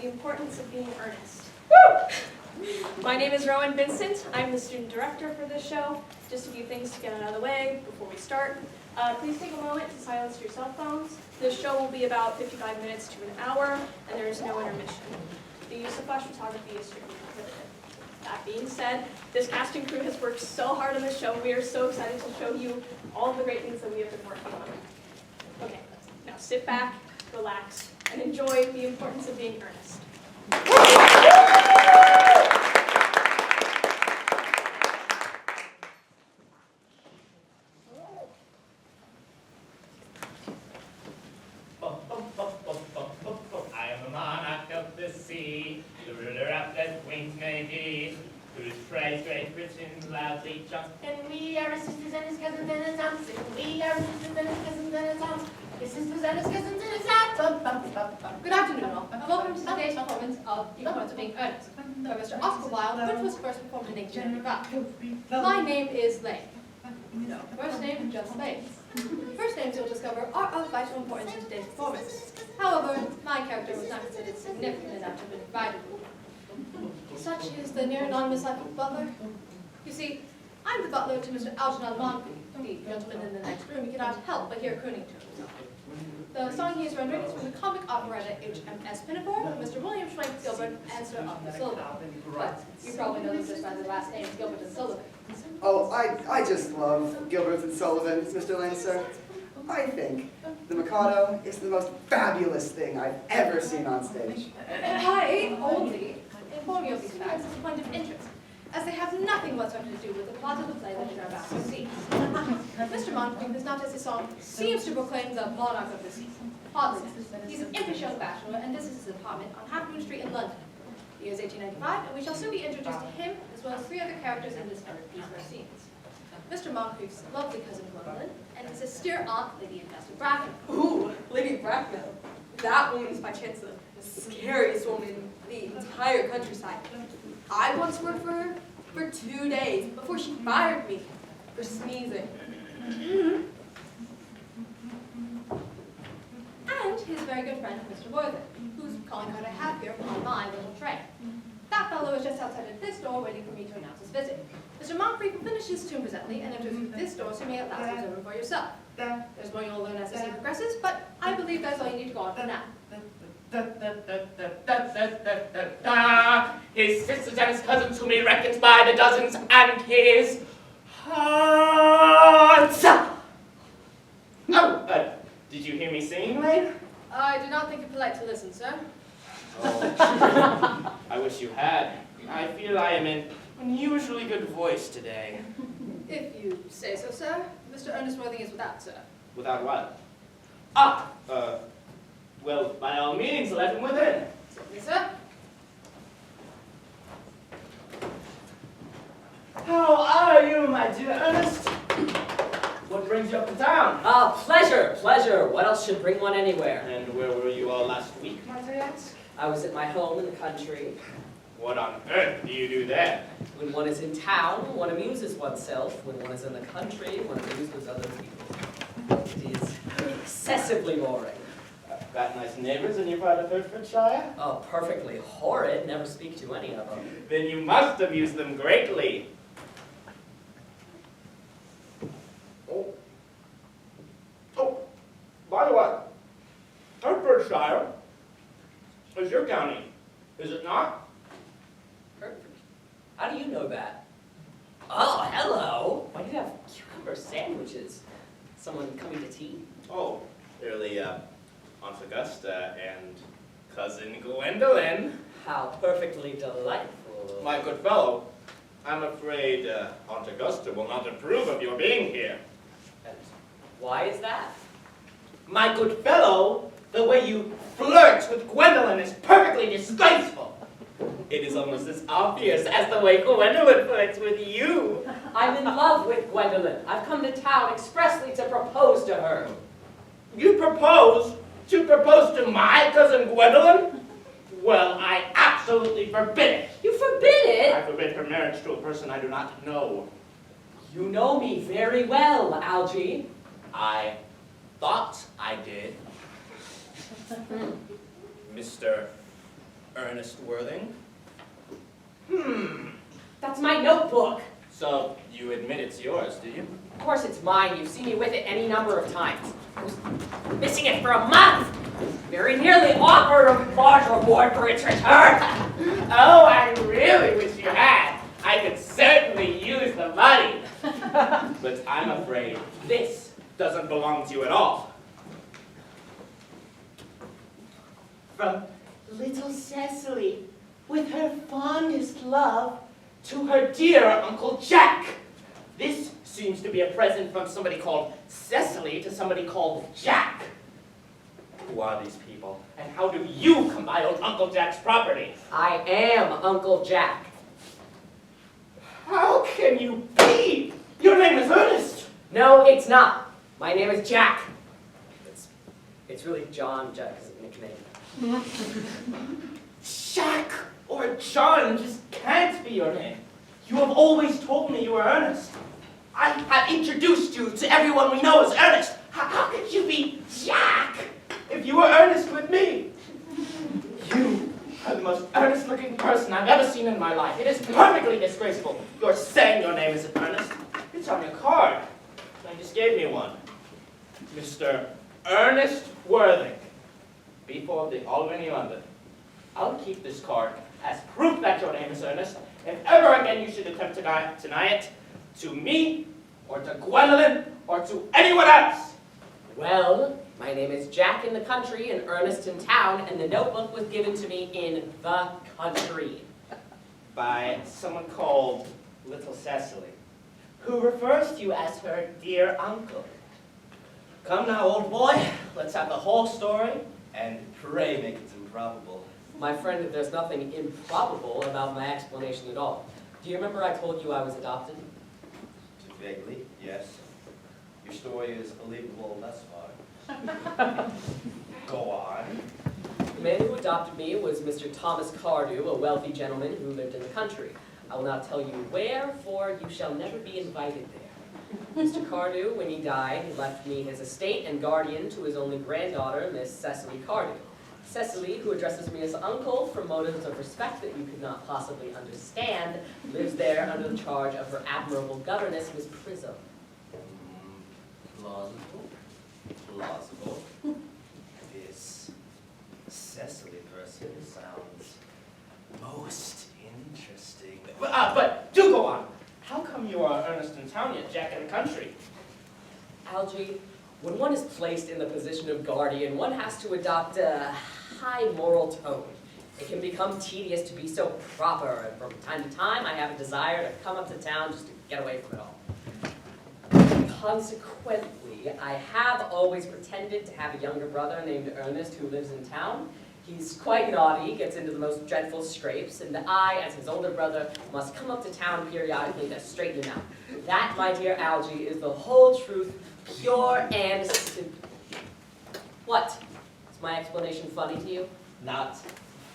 the importance of being earnest. Woo! My name is Rowan Vincent. I'm the student director for this show. Just a few things to get out of the way before we start. Please take a moment to silence your cell phones. This show will be about 55 minutes to an hour, and there is no intermission. The use of flash photography is strictly prohibited. That being said, this casting crew has worked so hard on this show. We are so excited to show you all of the great things that we have been working on. Okay, now sit back, relax, and enjoy the importance of being earnest. I am a monarch of the sea, the ruler of the wings may be, whose praise Great Britain loudly chants. And we are his sisters and his cousins and his aunts. And we are his sisters and his cousins and his aunts. His sisters and his cousins and his aunts. Good afternoon, all, and welcome to today's performance of The Importance of Being Earnest by Mr. Oscar Wilde, which was first performed in 1895. My name is Lane. First name, just Lane. First names you'll discover are of vital importance in today's performance. However, my character was not considered significant enough to have been provided. Such is the near anonymous life of butler. You see, I'm the butler to Mr. Algernon Moncrief, the gentleman in the next room. You cannot help but hear crooning to himself. The song he is rendering is from the comic operetta HMS Pinafore, with Mr. William Schweitz Gilbert and Sir Arthur Sullivan. But you probably know them just by their last names, Gilbert and Sullivan. Oh, I just love Gilbert and Sullivan, Mr. Lynn, sir. I think the Mikado is the most fabulous thing I've ever seen on stage. I only inform you of these facts as a point of interest, as they have nothing whatsoever to do with the plot of the play that you are about to see. Mr. Moncrief is not, as his song seems to proclaim, the monarch of the sea. Hardly. He's an impish young bachelor, and this is his apartment on Half Moon Street in London. The year is 1895, and we shall soon be introduced to him, as well as three other characters in these scenes. Mr. Moncrief's lovely cousin Gwendolyn, and his austere aunt, Lady Augusta Bracknell. Ooh, Lady Bracknell. That woman is by chance the scariest woman in the entire countryside. I once worked for her for 2 days before she fired me for sneezing. And his very good friend, Mr. Worthing, who's calling her to have here upon my little train. That fellow is just outside of this door waiting for me to announce his visit. Mr. Moncrief will finish his tune presently and enter through this door, so you may at last observe him for yourself. There's more you'll learn as the scene progresses, but I believe that's all you need to go on for now. His sisters and his cousins whom he reckons by the dozens, and his haunts. Oh, did you hear me sing, Lane? I do not think it polite to listen, sir. Oh, I wish you had. I feel I am in unusually good voice today. If you say so, sir. Mr. Ernest Worthing is without, sir. Without what? Well, by all means, let him within. Certainly, sir. How are you, my dear Ernest? What brings you up to town? Pleasure, pleasure. What else should bring one anywhere? And where were you all last week, might I ask? I was at my home in the country. What on earth do you do there? When one is in town, one amuses oneself. When one is in the country, one amuses other people. It is excessively boring. Got nice neighbors in your part of Hertfordshire? Oh, perfectly horrid. Never speak to any of them. Then you must amuse them greatly. Oh, by the way, Hertfordshire is your county, is it not? Hertford. How do you know that? Oh, hello. Why do you have cucumber sandwiches? Someone coming to tea? Oh, really, Aunt Augusta and Cousin Gwendolyn. How perfectly delightful. My good fellow, I'm afraid Aunt Augusta will not approve of your being here. And why is that? My good fellow, the way you flirt with Gwendolyn is perfectly disgraceful. It is almost as obvious as the way Gwendolyn flirts with you. I'm in love with Gwendolyn. I've come to town expressly to propose to her. You propose? To propose to my cousin Gwendolyn? Well, I absolutely forbid it. You forbid it? I forbid her marriage to a person I do not know. You know me very well, Algie. I thought I did. Mr. Ernest Worthing. That's my notebook. So, you admit it's yours, do you? Of course it's mine. You've seen me with it any number of times. I was missing it for a month. Very nearly offered a large reward for its return. Oh, I really wish you had. I could certainly use the money. But I'm afraid this doesn't belong to you at all. From little Cecily, with her fondest love, to her dear Uncle Jack. This seems to be a present from somebody called Cecily to somebody called Jack. Who are these people, and how do you come by old Uncle Jack's property? I am Uncle Jack. How can you be? Your name is Ernest. No, it's not. My name is Jack. It's really John. Jack is a nickname. Jack or John just can't be your name. You have always told me you were Ernest. I have introduced you to everyone we know as Ernest. How could you be Jack if you were Ernest with me? You are the most earnest-looking person I've ever seen in my life. It is perfectly disgraceful. You're saying your name isn't Ernest. It's on your card. I just gave me one. Mr. Ernest Worthing, B4 of the Albany, London. I'll keep this card as proof that your name is Ernest. If ever again you should attempt to deny it, to me, or to Gwendolyn, or to anyone else. Well, my name is Jack in the country and Ernest in town, and the notebook was given to me in the country. By someone called Little Cecily, who refers to you as her dear uncle. Come now, old boy, let's have the whole story, and pray make it improbable. My friend, there's nothing improbable about my explanation at all. Do you remember I told you I was adopted? Vaguely, yes. Your story is believable thus far. Go on. The man who adopted me was Mr. Thomas Cardew, a wealthy gentleman who lived in the country. I will not tell you where, for you shall never be invited there. Mr. Cardew, when he died, left me his estate and guardian to his only granddaughter, Miss Cecily Cardew. Cecily, who addresses me as uncle for motives of respect that you could not possibly understand, lives there under the charge of her admirable governess, Miss Prism. Plausible. Plausible. This Cecily person sounds most interesting. But do go on. How come you are Ernest in town yet Jack in the country? Algie, when one is placed in the position of guardian, one has to adopt a high moral tone. It can become tedious to be so proper, and from time to time I have a desire to come up to town just to get away from it all. Consequently, I have always pretended to have a younger brother named Earnest who lives in town. He's quite naughty, gets into the most dreadful scrapes, and I, as his older brother, must come up to town periodically to straighten him out. That, my dear Algie, is the whole truth, pure and simple. What? Is my explanation funny to you? Not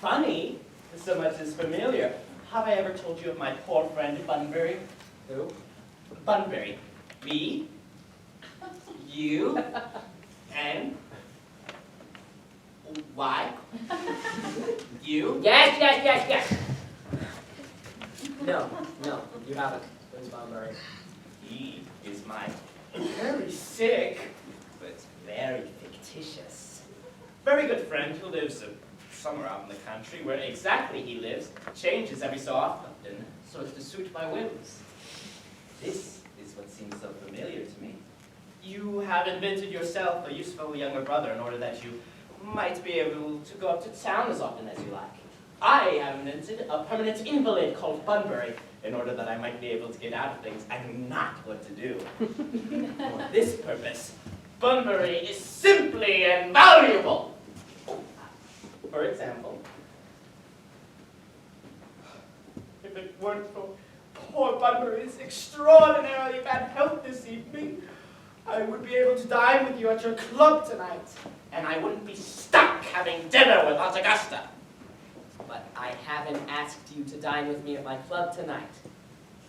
funny, so much as familiar. Have I ever told you of my poor friend Bunbury? Who? Bunbury. B, U, N, Y, U. Yes. No, you haven't. Who's Bunbury? He is my very sick, but very fictitious, very good friend who lives somewhere out in the country. Where exactly he lives changes every so often, so as to suit my whims. This is what seems so familiar to me. You have invented yourself a useful younger brother in order that you might be able to go up to town as often as you like. I have invented a permanent invalid called Bunbury in order that I might be able to get out of things I know not what to do. For this purpose, Bunbury is simply invaluable. For example, if it weren't for poor Bunbury's extraordinarily bad health this evening, I would be able to dine with you at your club tonight, and I wouldn't be stuck having dinner with Aunt Augusta. But I haven't asked you to dine with me at my club tonight.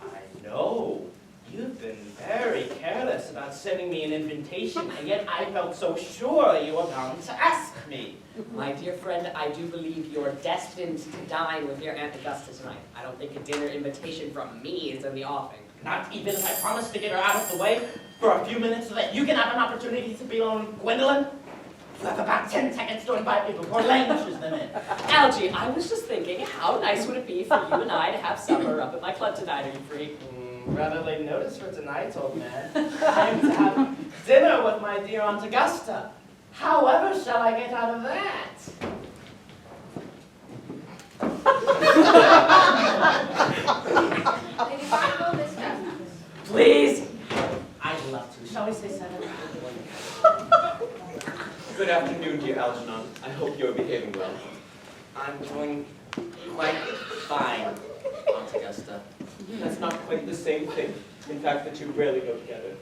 I know. You've been very careless about sending me an invitation, and yet I felt so sure you were bound to ask me. My dear friend, I do believe you're destined to dine with your Aunt Augusta tonight. I don't think a dinner invitation from me is in the offing. Not even if I promised to get her out of the way for a few minutes so that you can have an opportunity to be alone with Gwendolyn? You have about 10 seconds to invite me before Lane pushes them in. Algie, I was just thinking, how nice would it be for you and I to have supper up at my club tonight? Are you free? Rather late notice for tonight, old man. I am to have dinner with my dear Aunt Augusta. However shall I get out of that? Lady Bracknell, Miss Fairfax. Please! I'd love to. Shall we say 7? Good afternoon, dear Algernon. I hope you're behaving well. I'm doing quite fine, Aunt Augusta. That's not quite the same thing. In fact, the two rarely go together.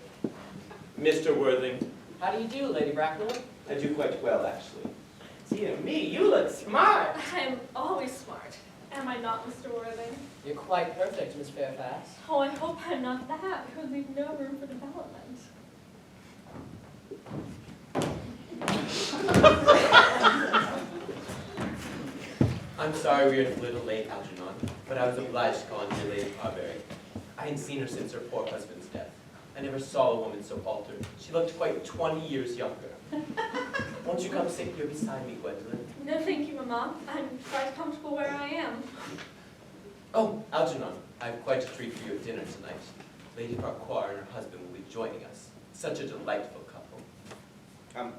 Mr. Worthing, How do you do, Lady Bracknell? I do quite well, actually. Dear me, you look smart. I am always smart. Am I not, Mr. Worthing? You're quite perfect, Miss Fairfax. Oh, I hope I'm not that. It would leave no room for development. I'm sorry we are a little late, Algernon, but I was obliged to call on dear Lady Carberry. I hadn't seen her since her poor husband's death. I never saw a woman so altered. She looked quite 20 years younger. Won't you come sit here beside me, Gwendolyn? No, thank you, Mama. I'm quite comfortable where I am. Oh, Algernon, I have quite a treat for you at dinner tonight. Lady Farquhar and her husband will be joining us. Such a delightful couple. I'm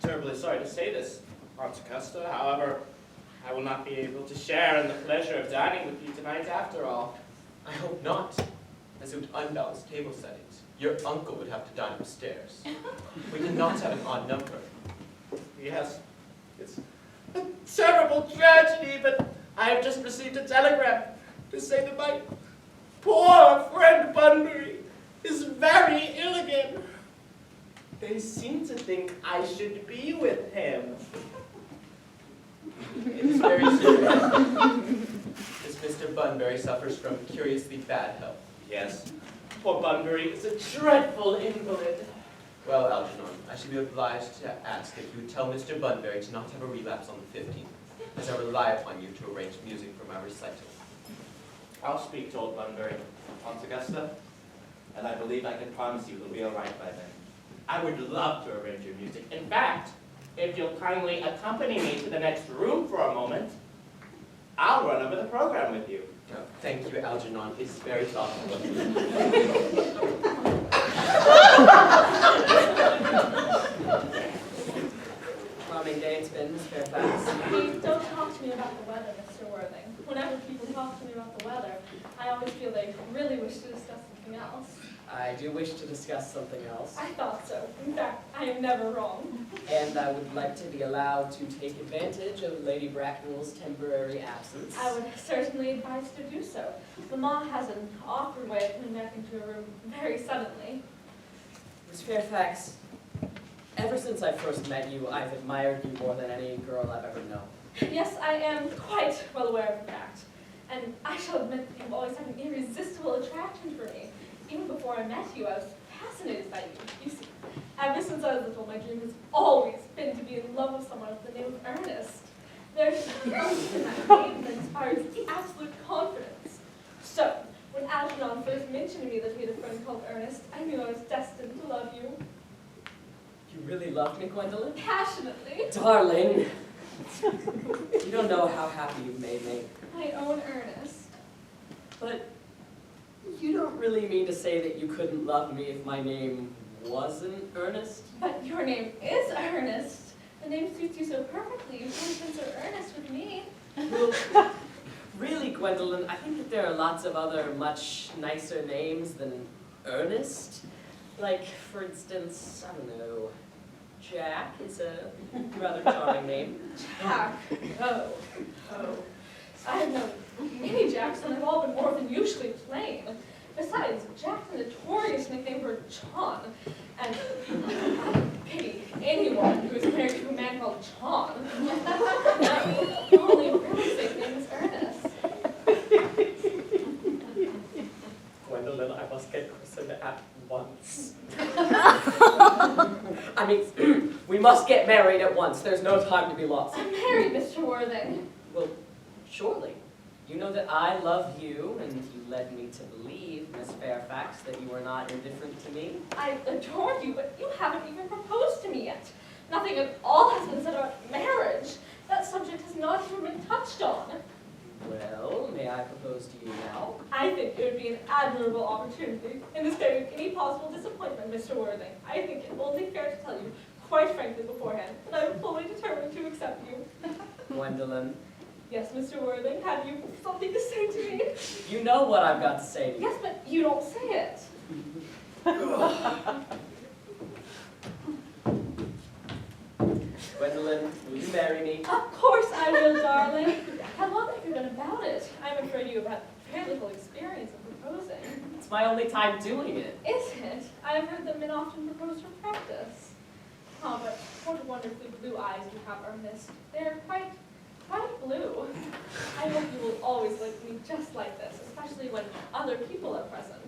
terribly sorry to say this, Aunt Augusta. However, I will not be able to share in the pleasure of dining with you tonight after all. I hope not. As it would unbalance table settings. Your uncle would have to dine upstairs. We cannot have an odd number. Yes, it's a terrible tragedy, but I have just received a telegram to say that my poor friend Bunbury is very ill again. They seem to think I should be with him. It is very serious. This Mr. Bunbury suffers from curiously bad health. Yes, poor Bunbury is a dreadful invalid. Well, Algernon, I should be obliged to ask if you would tell Mr. Bunbury to not have a relapse on the 15th, as I rely upon you to arrange music for my recital. I'll speak to old Bunbury, Aunt Augusta, and I believe I can promise you he'll be all right by then. I would love to arrange your music. In fact, if you'll kindly accompany me to the next room for a moment, I'll run over the program with you. No, thank you, Algernon. It's very thoughtful of you. Charming day it's been, Miss Fairfax. Please don't talk to me about the weather, Mr. Worthing. Whenever people talk to me about the weather, I always feel they really wish to discuss something else. I do wish to discuss something else. I thought so. In fact, I am never wrong. And I would like to be allowed to take advantage of Lady Bracknell's temporary absence. I would certainly advise to do so. Mama has an awkward way of coming back into a room very suddenly. Miss Fairfax, ever since I first met you, I've admired you more than any girl I've ever known. Yes, I am quite well aware of the fact. And I shall admit that you've always had an irresistible attraction for me. Even before I met you, I was fascinated by you. You see, ever since I was little, my dream has always been to be in love with someone with the name of Earnest. There's something in that name that inspires absolute confidence. So, when Algernon first mentioned to me that he had a friend called Earnest, I knew I was destined to love you. You really love me, Gwendolyn? Passionately. Darling, you don't know how happy you've made me. My own Earnest. But you don't really mean to say that you couldn't love me if my name wasn't Earnest? But your name is Earnest. The name suits you so perfectly. You've always been so earnest with me. Well, really, Gwendolyn, I think that there are lots of other much nicer names than Earnest. Like, for instance, I don't know, Jack is a rather charming name. Jack. Oh. I have known many Jacks, and they've all been more than usually plain. Besides, Jack's a notorious nickname for John. And I pity anyone who is married to a man called John. The only realistic name is Ernest. Gwendolyn, I must must get christened at once. I mean, we must get married at once. There's no time to be lost. I'm married, Mr. Worthing. Well, surely. You know that I love you, and you led me to believe, Miss Fairfax, that you are not indifferent to me. I adore you, but you haven't even proposed to me yet. Nothing at all has been said about marriage. That subject has not even been touched on. Well, may I propose to you now? I think it would be an admirable opportunity in escaping any possible disappointment, Mr. Worthing. I think it only fair to tell you, quite frankly beforehand, that I am fully determined to accept you. Gwendolyn, Yes, Mr. Worthing, have you something to say to me? you know what I've got to say to you. Yes, but you don't say it. Gwendolyn, will you marry me? Of course I will, darling. How long have you been about it? I'm afraid you have had very little experience in proposing. It's my only time doing it. Is it? I have heard that men often propose for practice. Oh, but what wonderfully blue eyes you have, Ernest. They're quite blue. I hope you will always like me just like this, especially when other people are present.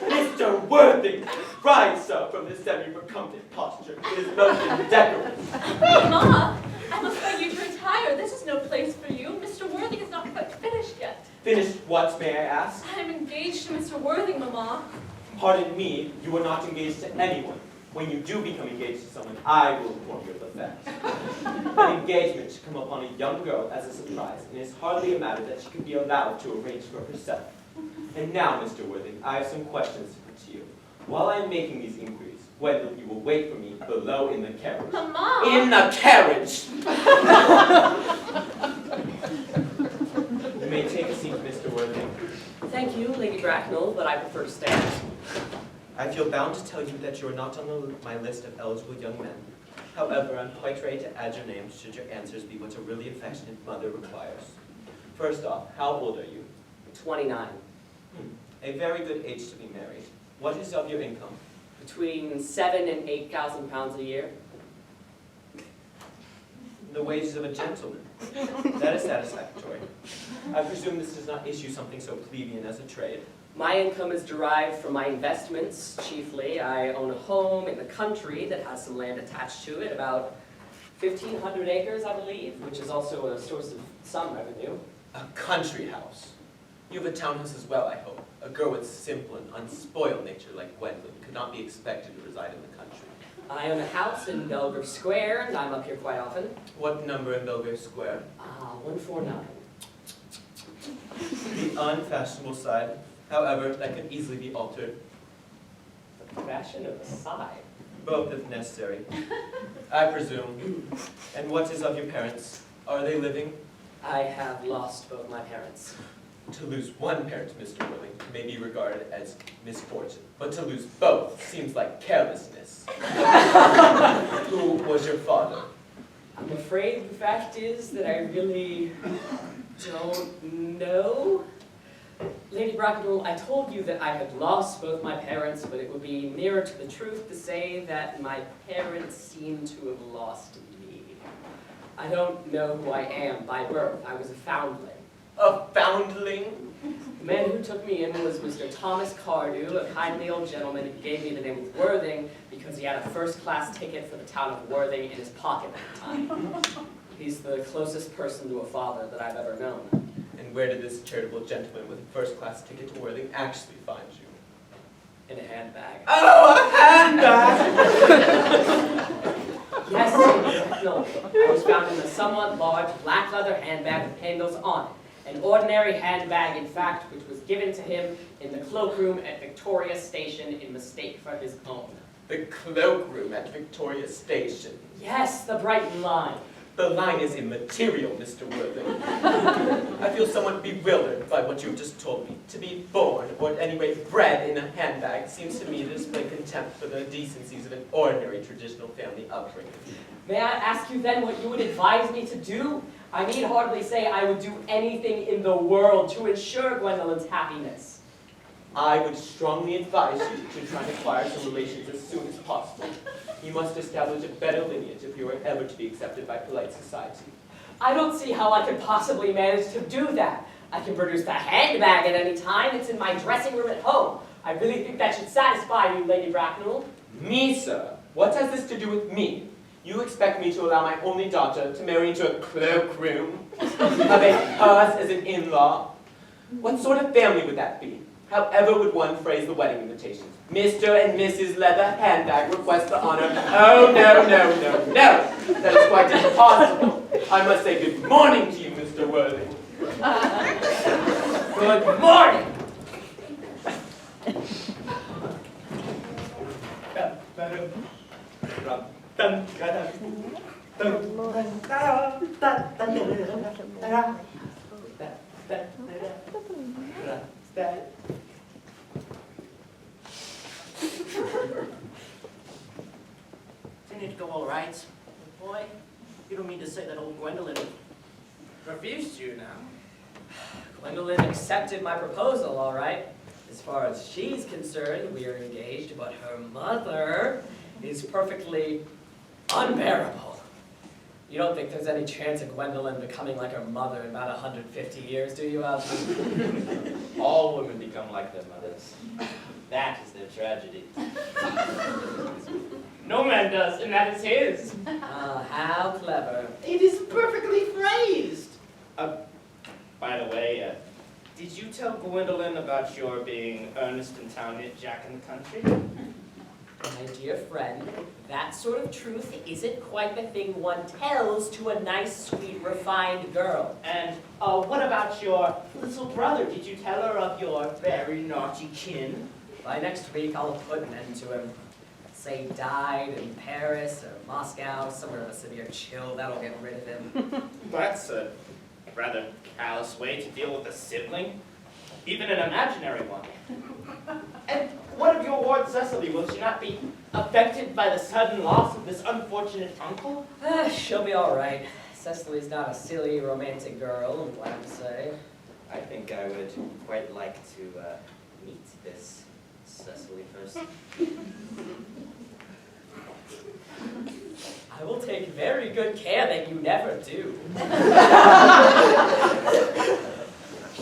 Mr. Worthing, rise up from this semi-recumbent posture. It is most indecorous. Mama, I must beg you to retire. This is no place for you. Mr. Worthing is not quite finished yet. Finished what, may I ask? I am engaged to Mr. Worthing, Mama. Pardon me, you are not engaged to anyone. When you do become engaged to someone, I will inform you of the fact. An engagement should come upon a young girl as a surprise, and it is hardly a matter that she could be allowed to arrange for herself. And now, Mr. Worthing, I have some questions to put to you. While I am making these inquiries, Gwendolyn, you will wait for me below in the carriage. Mama! In the carriage! You may take a seat, Mr. Worthing. Thank you, Lady Bracknell, but I prefer to stand. I feel bound to tell you that you are not on my list of eligible young men. However, I'm quite ready to add your name should your answers be what a really affectionate mother requires. First off, how old are you? 29. A very good age to be married. What is of your income? Between 7,000 and 8,000 pounds a year. The wages of a gentleman. That is satisfactory. I presume this does not issue something so plebeian as a trade. My income is derived from my investments, chiefly. I own a home in the country that has some land attached to it, about 1,500 acres, I believe, which is also a source of some revenue. A country house. You have a townhouse as well, I hope. A girl with simple and unspoiled nature like Gwendolyn could not be expected to reside in the country. I own a house in Belgrave Square, and I'm up here quite often. What number in Belgrave Square? 149. The unfashionable side. However, that could easily be altered. The fashion of the side. Both if necessary. I presume. And what is of your parents? Are they living? I have lost both my parents. To lose one parent, Mr. Worthing, may be regarded as misfortune, but to lose both seems like carelessness. Who was your father? I'm afraid the fact is that I really don't know. Lady Bracknell, I told you that I had lost both my parents, but it would be nearer to the truth to say that my parents seem to have lost me. I don't know who I am by birth. I was a foundling. A foundling? The man who took me in was Mr. Thomas Cardew, a kindly old gentleman who gave me the name of Worthing because he had a first-class ticket for the town of Worthing in his pocket at the time. He's the closest person to a father that I've ever known. And where did this charitable gentleman with a first-class ticket to Worthing actually find you? In a handbag. Oh, a handbag! Yes, no. I was found in a somewhat large black leather handbag with handles on it. An ordinary handbag, in fact, which was given to him in the cloakroom at Victoria Station in mistake for his own. The cloakroom at Victoria Station. Yes, the Brighton line. The line is immaterial, Mr. Worthing. I feel somewhat bewildered by what you've just told me. To be born, or at any rate bred, in a handbag seems to me to display contempt for the decencies of an ordinary traditional family upbringing. May I ask you then what you would advise me to do? I need hardly say I would do anything in the world to ensure Gwendolyn's happiness. I would strongly advise you to try and acquire some relations as soon as possible. You must establish a better lineage if you are ever to be accepted by polite society. I don't see how I could possibly manage to do that. I can produce the handbag at any time. It's in my dressing room at home. I really think that should satisfy you, Lady Bracknell. Me, sir? What has this to do with me? You expect me to allow my only daughter to marry into a cloakroom? Have a hearse as an in-law? What sort of family would that be? However would one phrase the wedding invitations? Mr. and Mrs. Leather Handbag request the honor. Oh, no, no, no, no. That is quite impossible. I must say good morning to you, Mr. Worthing. Good morning. Didn't it go all right? Boy, you don't mean to say that old Gwendolyn refused you now? Gwendolyn accepted my proposal, all right. As far as she's concerned, we are engaged, but her mother is perfectly unbearable. You don't think there's any chance of Gwendolyn becoming like her mother in about 150 years, do you, Algie? All women become like their mothers. That is their tragedy. No man does, and that is his. Ah, how clever. It is perfectly phrased. By the way, did you tell Gwendolyn about your being Ernest in town, yet Jack in the country? My dear friend, that sort of truth isn't quite the thing one tells to a nice, sweet, refined girl. And what about your little brother? Did you tell her of your very naughty kin? By next week, I'll put an end to him. Say he died in Paris or Moscow, somewhere in a severe chill. That'll get rid of him. That's a rather callous way to deal with a sibling, even an imaginary one. And what of your ward Cecily? Will she not be affected by the sudden loss of this unfortunate uncle? She'll be all right. Cecily's not a silly, romantic girl, I'm glad to say. I think I would quite like to meet this Cecily first. I will take very good care that you never do.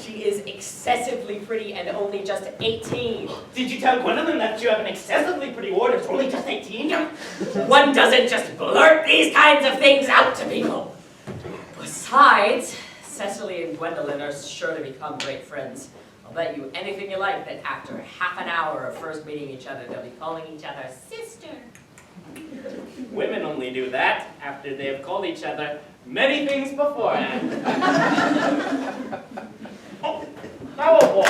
She is excessively pretty and only just 18. Did you tell Gwendolyn that you have an excessively pretty ward who's only just 18? One doesn't just blurt these kinds of things out to people. Besides, Cecily and Gwendolyn are sure to become great friends. I'll bet you anything you like that after half an hour of first meeting each other, they'll be calling each other sister. Women only do that after they have called each other many things beforehand. Oh, now a boy.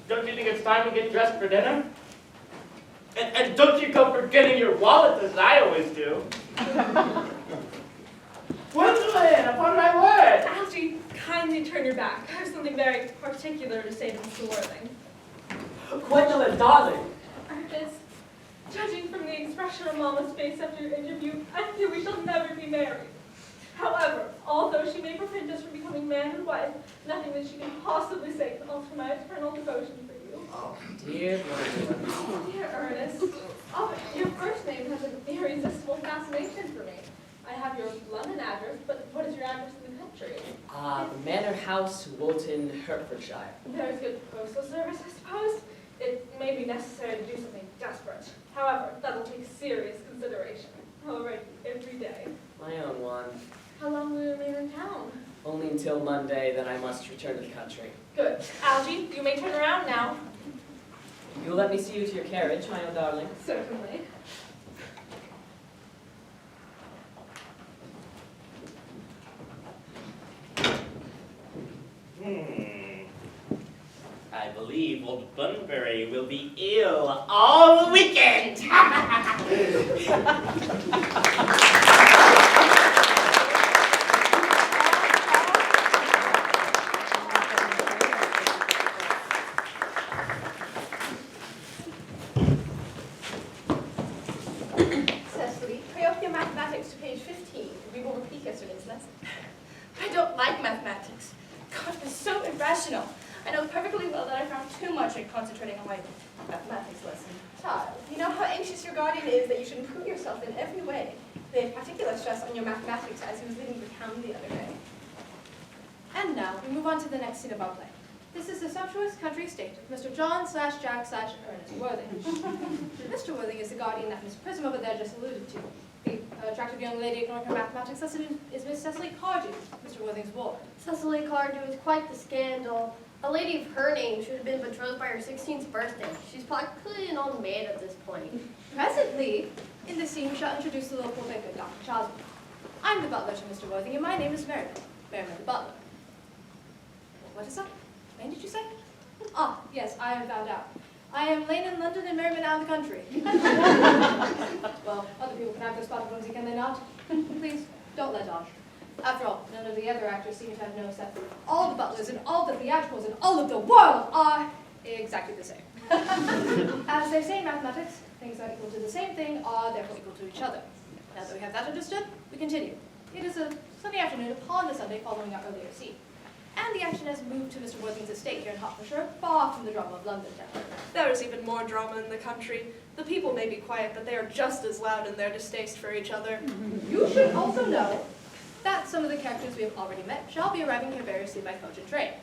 Don't you think it's time to get dressed for dinner? And don't you go forgetting your wallet as I always do. Gwendolyn, upon my word! Algie, kindly turn your back. I have something very particular to say to Mr. Worthing. Gwendolyn, darling. Ernest, judging from the expression on Mama's face after your interview, I fear we shall never be married. However, although she may prevent us from becoming man and wife, nothing that she can possibly say can alter my eternal devotion for you. Oh, dear Gwendolyn. Dear Ernest, your first name has an irresistible fascination for me. I have your London address, but what is your address in the country? Manor House, Woolton, Hertfordshire. There's good postal service, I suppose. It may be necessary to do something desperate. However, that'll take serious consideration. I'll write you every day. My own one. How long will you remain in town? Only until Monday, then I must return to the country. Good. Algie, you may turn around now. You'll let me see you to your carriage, my own darling? Certainly. I believe old Bunbury will be ill all weekend. Cecily, pray open your mathematics to page 15. We will repeat yesterday's lesson. I don't like mathematics. God, it's so irrational. I know perfectly well that I found too much in concentrating on my mathematics lesson. Child, you know how anxious your guardian is that you should improve yourself in every way. laid particular stress on your mathematics as he was leaving for town the other day. And now we move on to the next scene of our play. This is the sumptuous country estate of Mr. John/Jack/Ernest Worthing. Mr. Worthing is the guardian that Miss Prism over there just alluded to. The attractive young lady ignoring her mathematics lesson is Miss Cecily Cardew, Mr. Worthing's ward. Cecily Cardew is quite the scandal. A lady of her name should have been betrothed by her 16th birthday. She's practically an old maid at this point. Presently, in this scene, we shall introduce the local baker, Dr. Chaswell. I'm the butler to Mr. Worthing, and my name is Merriman. Merriman the butler. What is that? Lane, did you say? Ah, yes, I have found out. I am Lane in London and Merriman out of the country. Well, other people can have their spot of whimsy, can they not? Please, don't let Dodge. After all, none of the other actors seem to have no set. All the butlers and all the theatricals and all of the world are exactly the same. As they say in mathematics, things that are equal to the same thing are therefore equal to each other. Now that we have that understood, we continue. It is a sunny afternoon upon the Sunday following our earlier scene. And the action has moved to Mr. Worthing's estate here in Hertfordshire, far from the drama of London town. There is even more drama in the country. The people may be quiet, but they are just as loud in their distaste for each other. You should also know that some of the characters we have already met shall be arriving here variously by coach and train.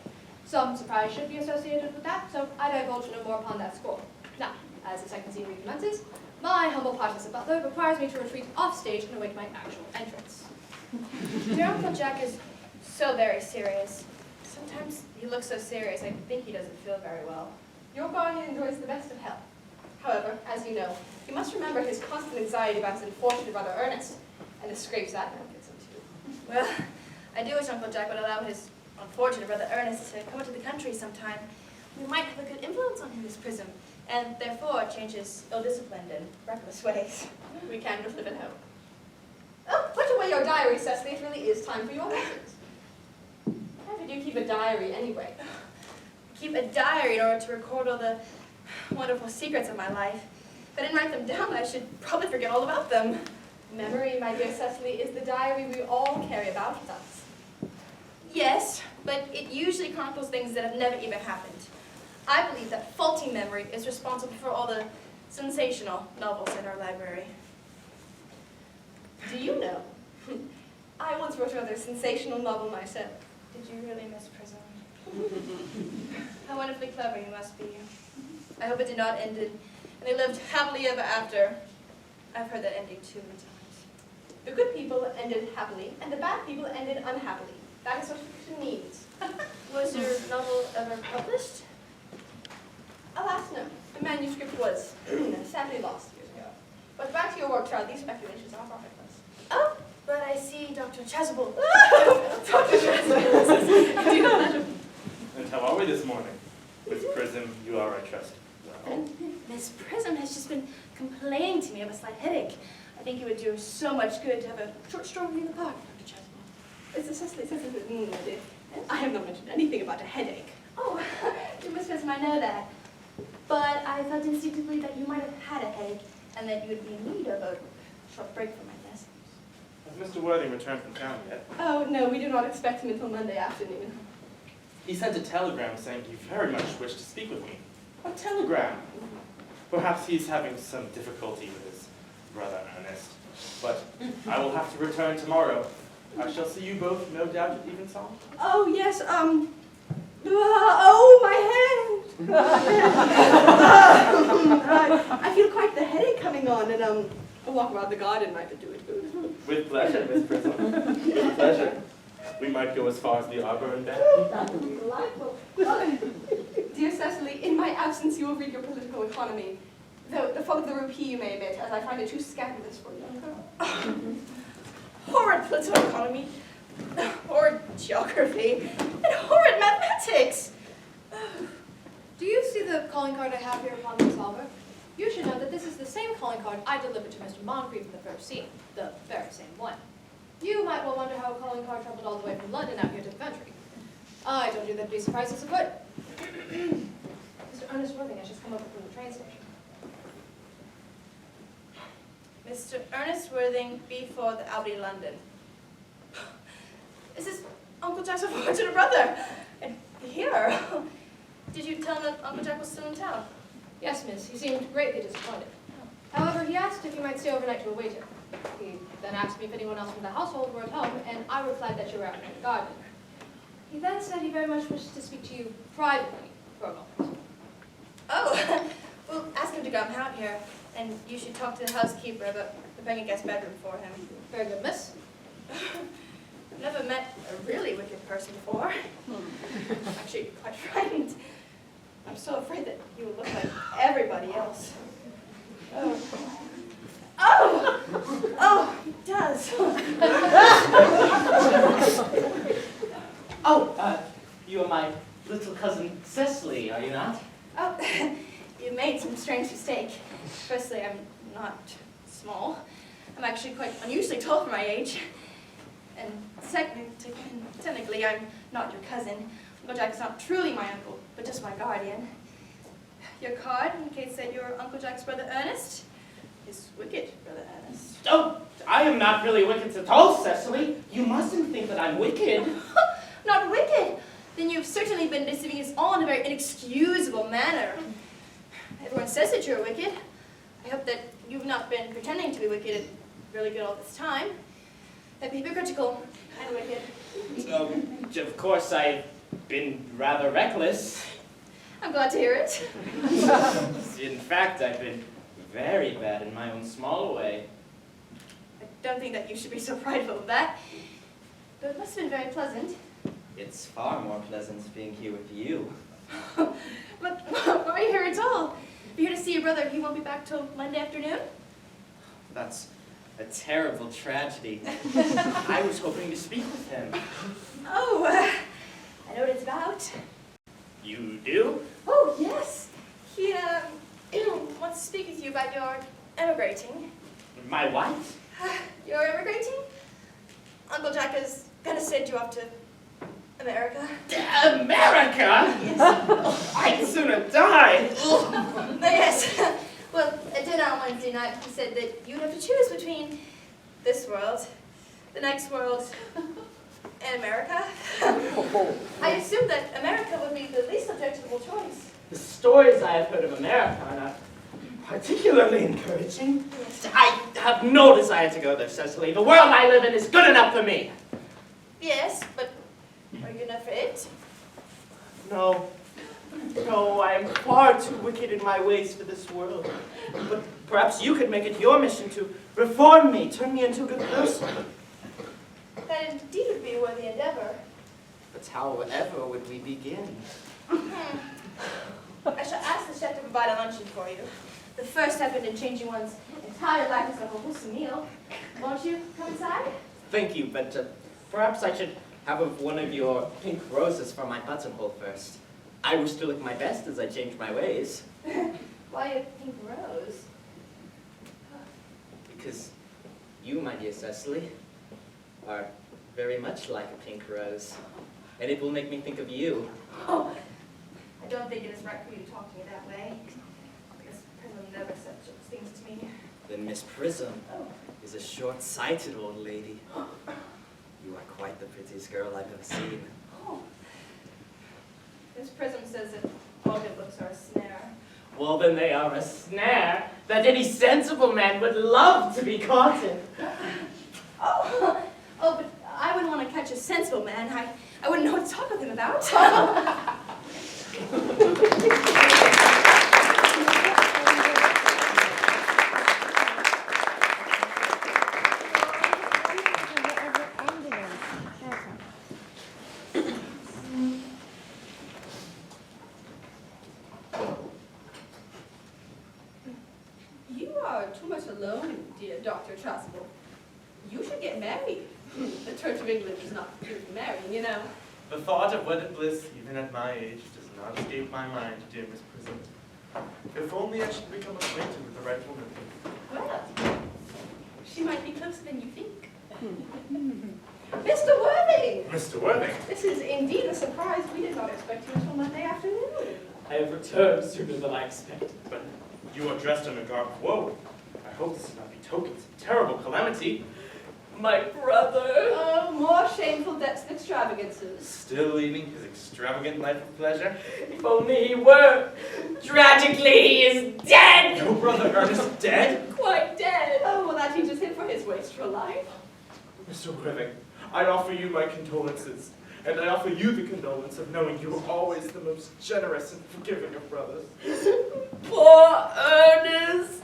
Some surprise should be associated with that, so I divulge no more upon that score. Now, as the second scene recommences, my humble part as a butler requires me to retreat off stage and await my actual entrance. Dear Uncle Jack is so very serious. Sometimes he looks so serious, I think he doesn't feel very well. Your guardian enjoys the best of health. However, as you know, you must remember his constant anxiety about his unfortunate brother Ernest, and the scrapes that man gets into. Well, I do wish Uncle Jack would allow his unfortunate brother Ernest to come into the country sometime. We might have a good influence on him, Miss Prism, and therefore change his ill-disciplined and reckless ways. We can just live at home. Oh, put away your diary, Cecily. It really is time for your lessons. Why do you keep a diary anyway? Keep a diary in order to record all the wonderful secrets of my life. If I didn't write them down, I should probably forget all about them. Memory, my dear Cecily, is the diary we all carry about with us. Yes, but it usually chronicles things that have never even happened. I believe that faulty memory is responsible for all the sensational novels in our library. Do you know? I once wrote a rather sensational novel myself. Did you really, Miss Prism? How wonderfully clever you must be. I hope it did not end and they lived happily ever after. I've heard that ending too many times. The good people ended happily, and the bad people ended unhappily. That is what fiction means. Was your novel ever published? Alas, no. The manuscript was sadly lost years ago. But back to your work, child. These speculations are profitless. Oh, but I see Dr. Chasuble. Dr. Chasuble. And how are we this morning? Miss Prism, you are, I trust, well. Miss Prism has just been complaining to me of a slight headache. I think it would do so much good to have a short stroll in the park, Dr. Chasuble. It's a Cecily, I have not mentioned anything about a headache. Oh, Miss Prism, I know that. But I felt instinctively that you might have had a headache and that you would be in need of a short break from my lessons. Has Mr. Worthing returned from town yet? Oh, no, we do not expect him until Monday afternoon. He sent a telegram saying he very much wished to speak with me. A telegram? Perhaps he's having some difficulty with his brother Ernest. But I will have to return tomorrow. I shall see you both, no doubt, at evensong. Oh, yes, oh, my head! I feel quite the headache coming on, and a walk around the garden might do it good. With pleasure, Miss Prism. With pleasure. We might go as far as the arbor and back. That would be delightful. Dear Cecily, in my absence you will read your political economy. The fall of the rupee you may omit, as I find it too scandalous for you. Horrid political economy, horrid geography, and horrid mathematics. Do you see the calling card I have here upon the solver? You should know that this is the same calling card I delivered to Mr. Moncrief in the first scene, the very same one. You might well wonder how a calling card traveled all the way from London out here to the country. I told you that'd be surprised as it would. Mr. Ernest Worthing has just come over from the train station. Mr. Ernest Worthing, before the Albany, London. This is Uncle Jack's unfortunate brother. And here. Did you tell him that Uncle Jack was still in town? Yes, miss. He seemed greatly disappointed. However, he asked if he might stay overnight to await him. He then asked me if anyone else from the household were at home, and I replied that you were out in the garden. He then said he very much wished to speak to you privately for a moment. Oh, well, ask him to come out here, and you should talk to the housekeeper about preparing a guest bedroom for him. Very good, miss. I've never met a really wicked person before. I'm actually quite frightened. I'm so afraid that you will look like everybody else. Oh. Oh! Oh, he does. Oh, you are my little cousin Cecily, are you not? Oh, you made some strange mistake. Firstly, I'm not small. I'm actually quite unusually tall for my age. And secondly, technically, I'm not your cousin. Uncle Jack's not truly my uncle, but just my guardian. Your card indicates that you're Uncle Jack's brother Ernest. His wicked brother Ernest. Oh, I am not really wicked at all, Cecily. You mustn't think that I'm wicked. Not wicked? Then you've certainly been deceiving us all in a very inexcusable manner. Everyone says that you're wicked. I hope that you've not been pretending to be wicked and really good all this time. That'd be hypocritical and wicked. Of course, I've been rather reckless. I'm glad to hear it. In fact, I've been very bad in my own small way. I don't think that you should be so prideful of that. But it must have been very pleasant. It's far more pleasant being here with you. But why are you here at all? You're here to see your brother. He won't be back till Monday afternoon? That's a terrible tragedy. I was hoping to speak with him. Oh, I know what it's about. You do? Oh, yes. He wants to speak with you about your emigrating. My what? You're emigrating? Uncle Jack is going to send you off to America. America? Yes. I'd sooner die. Yes. Well, at dinner on Wednesday night, he said that you'd have to choose between this world, the next world, and America. I assumed that America would be the least objectionable choice. The stories I have heard of America are not particularly encouraging. Yes. I have no desire to go there, Cecily. The world I live in is good enough for me. Yes, but are you good enough for it? No. No, I am far too wicked in my ways for this world. But perhaps you could make it your mission to reform me, turn me into a good person. That indeed would be a worthy endeavor. But however would we begin? I shall ask the chef to provide a luncheon for you. The first step in changing one's entire life is to have a wholesome meal. Won't you come inside? Thank you, but perhaps I should have one of your pink roses for my buttonhole first. I wish to look my best as I change my ways. Why a pink rose? Because you, my dear Cecily, are very much like a pink rose. And it will make me think of you. Oh, I don't think it is right for you to talk to me that way. Miss Prism never said such things to me. Then Miss Prism is a short-sighted old lady. You are quite the prettiest girl I've ever seen. Oh. Miss Prism says that all good looks are a snare. Well, then they are a snare that any sensible man would love to be caught in. Oh, but I wouldn't want to catch a sensible man. I wouldn't know what to talk with him about. You are too much alone, dear Dr. Chasuble. You should get married. The Church of England is not good for marrying, you know. The thought of wedded bliss, even at my age, does not escape my mind, dear Miss Prism. If only I should become acquainted with the right woman. Well, she might be closer than you think. Mr. Worthing! Mr. Worthing? This is indeed a surprise. We did not expect you until Monday afternoon. I have returned sooner than I expected. But you are dressed in a garb of woe. I hope this does not betokens of terrible calamity. My brother. Oh, more shameful debts and extravagances. Still leading his extravagant life of pleasure? If only he were. Tragically, he is dead. Your brother Ernest dead? Quite dead. Oh, well, that teaches him for his waste your life. Mr. Griffin, I offer you my condolences, and I offer you the condolence of knowing you were always the most generous and forgiving of brothers. Poor Ernest.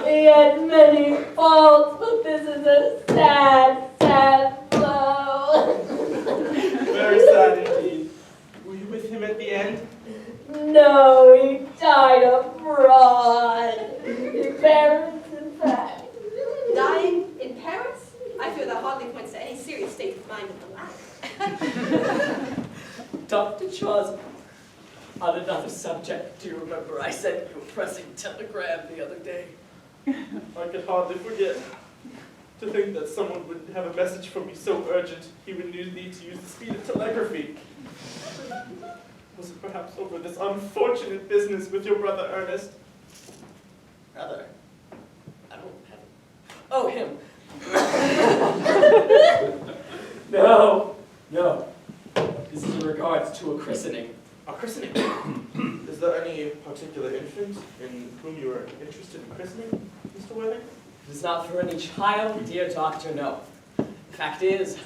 He had many faults, but this is a sad, sad blow. Very sad indeed. Were you with him at the end? No, he died abroad. In Paris, in fact. Dying in Paris? I fear that hardly points to any serious state of mind of the latter. Dr. Chosm, on another subject, do you remember I sent you a pressing telegram the other day? I could hardly forget. To think that someone would have a message from me so urgent, he would need to use the speed of telegraphy. Was it perhaps over this unfortunate business with your brother Ernest? Brother? I don't have it. Oh, him. No. This is in regards to a christening. A christening? Is there any particular infant in whom you are interested in christening, Mr. Worthing? It is not for any child, dear doctor, no. The fact is,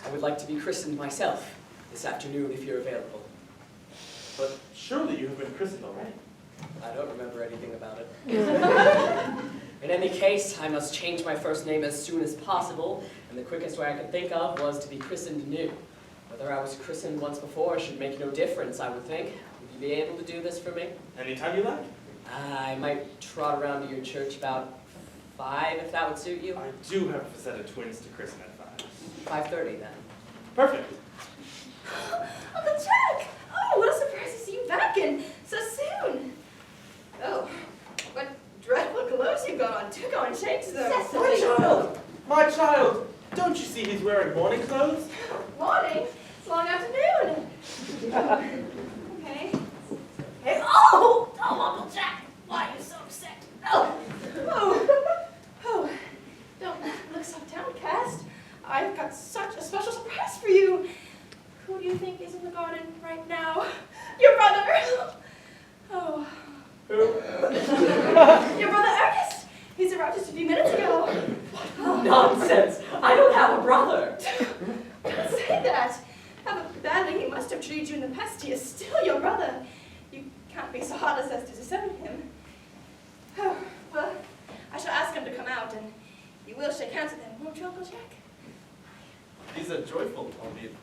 I would like to be christened myself this afternoon if you're available. But surely you have been christened already. I don't remember anything about it. In any case, I must change my first name as soon as possible, and the quickest way I could think of was to be christened new. Whether I was christened once before should make no difference, I would think. Would you be able to do this for me? Anytime you like. I might trot around to your church about 5, if that would suit you. I do have a set of twins to christen at 5. 5:30 then. Perfect. Uncle Jack! Oh, what a surprise to see you back and so soon. Oh, what dreadful clothes you've got on. Do go and change them. My child! My child! Don't you see he's wearing morning clothes? Morning. It's long afternoon. Okay. Hey, oh, Uncle Jack. Why are you so upset? Oh, don't look so downcast. I've got such a special surprise for you. Who do you think is in the garden right now? Your brother. Oh. Who? Your brother Ernest. He's arrived just a few minutes ago. Nonsense! I don't have a brother! Don't say that. How badly he must have treated you in the past. He is still your brother. You can't be so heartless as to disown him. Oh, well, I shall ask him to come out, and you will shake hands with him, won't you, Uncle Jack? These are joyful, albeit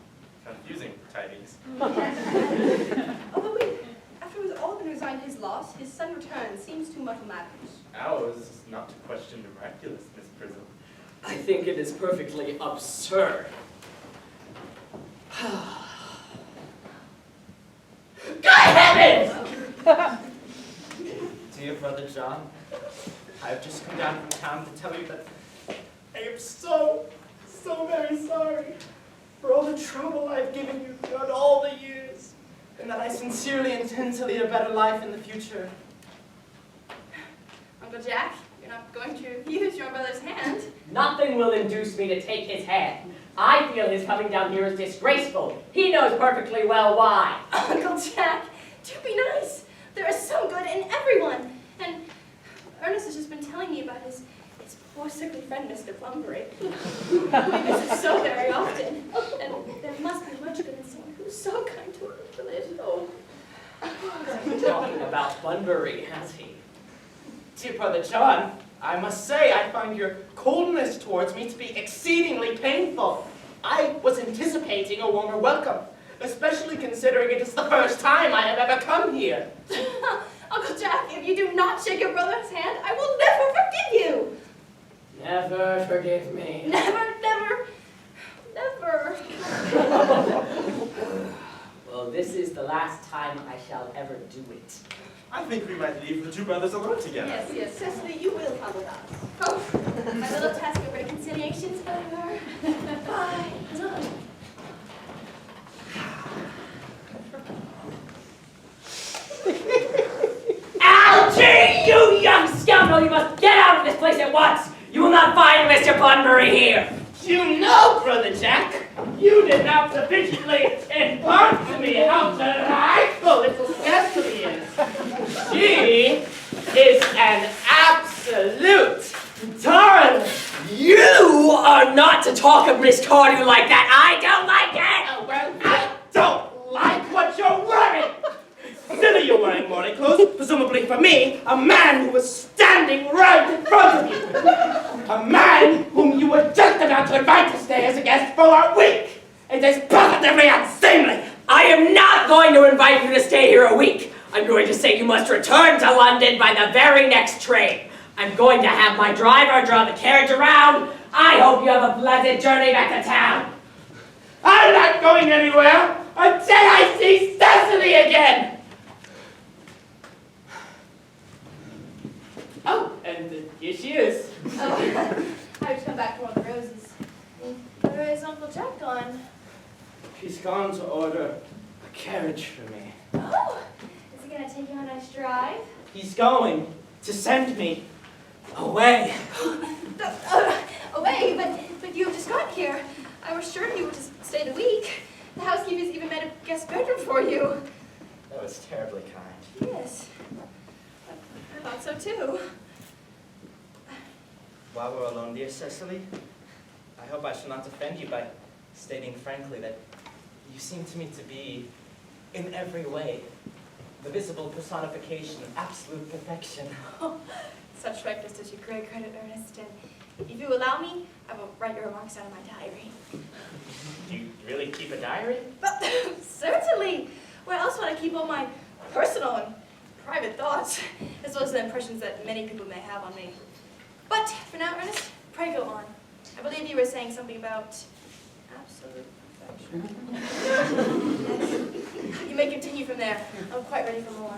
confusing tidings. Although after his Alban resigned his loss, his son returned seems to muddle matters. Ours is not to question the miraculous, Miss Prism. I think it is perfectly absurd. God heavens! Dear Brother John, I have just come down from town to tell you that I am so very sorry for all the trouble I've given you throughout all the years, and that I sincerely intend to lead a better life in the future. Uncle Jack, you're not going to refuse your brother's hand. Nothing will induce me to take his hand. I feel his coming down here is disgraceful. He knows perfectly well why. Uncle Jack, do be nice. There is some good in everyone. And Ernest has just been telling me about his poor sickly friend, Mr. Plumbury, who he visits so very often. And there must be much good in someone who's so kind to an invalid. Oh. Talking about Bunbury, has he? Dear Brother John, I must say I find your coldness towards me to be exceedingly painful. I was anticipating a warmer welcome, especially considering it is the first time I have ever come here. Uncle Jack, if you do not shake your brother's hand, I will never forgive you. Never forgive me. Never, never, never. Well, this is the last time I shall ever do it. I think we might leave the two brothers alone together. Yes, Cecily, you will come with us. Oh, my little task of reconciliation's over. Bye. Algie, you young scoundrel! You must get out of this place at once! You will not find Mr. Bunbury here! You know, Brother Jack, you did not sufficiently impart to me how delightful little Cecily is. She are not to talk of Miss Cardew like that. I don't like it! Oh, well, I don't like what you're wearing. Silly you're wearing morning clothes, presumably for me, a man who was standing right in front of you. A man whom you were just about to invite to stay as a guest for a week. It is positively unseemly. I am not going to invite you to stay here a week. I'm going to say you must return to London by the very next train. I'm going to have my driver draw the carriage around. I hope you have a pleasant journey back to town. I'm not going anywhere until I see Cecily again. Oh, and here she is. Oh, I just come back for all the roses. Where is Uncle Jack gone? He's gone to order a carriage for me. Oh, is he gonna take you on a nice drive? He's going to send me away. Away, but you have just got here. I was sure you would just stay the week. The housekeepers even made a guest bedroom for you. That was terribly kind. Yes, I thought so too. While we're alone, dear Cecily, I hope I shall not offend you by stating frankly that you seem to me to be, in every way, the visible personification of absolute perfection. Oh, such frankness does you great credit, Ernest, and if you allow me, I will write your remarks down in my diary. Do you really keep a diary? But certainly! Where else would I keep all my personal and private thoughts, as well as the impressions that many people may have on me? But for now, Ernest, pray go on. I believe you were saying something about absolute perfection. Yes. You may continue from there. I'm quite ready for more.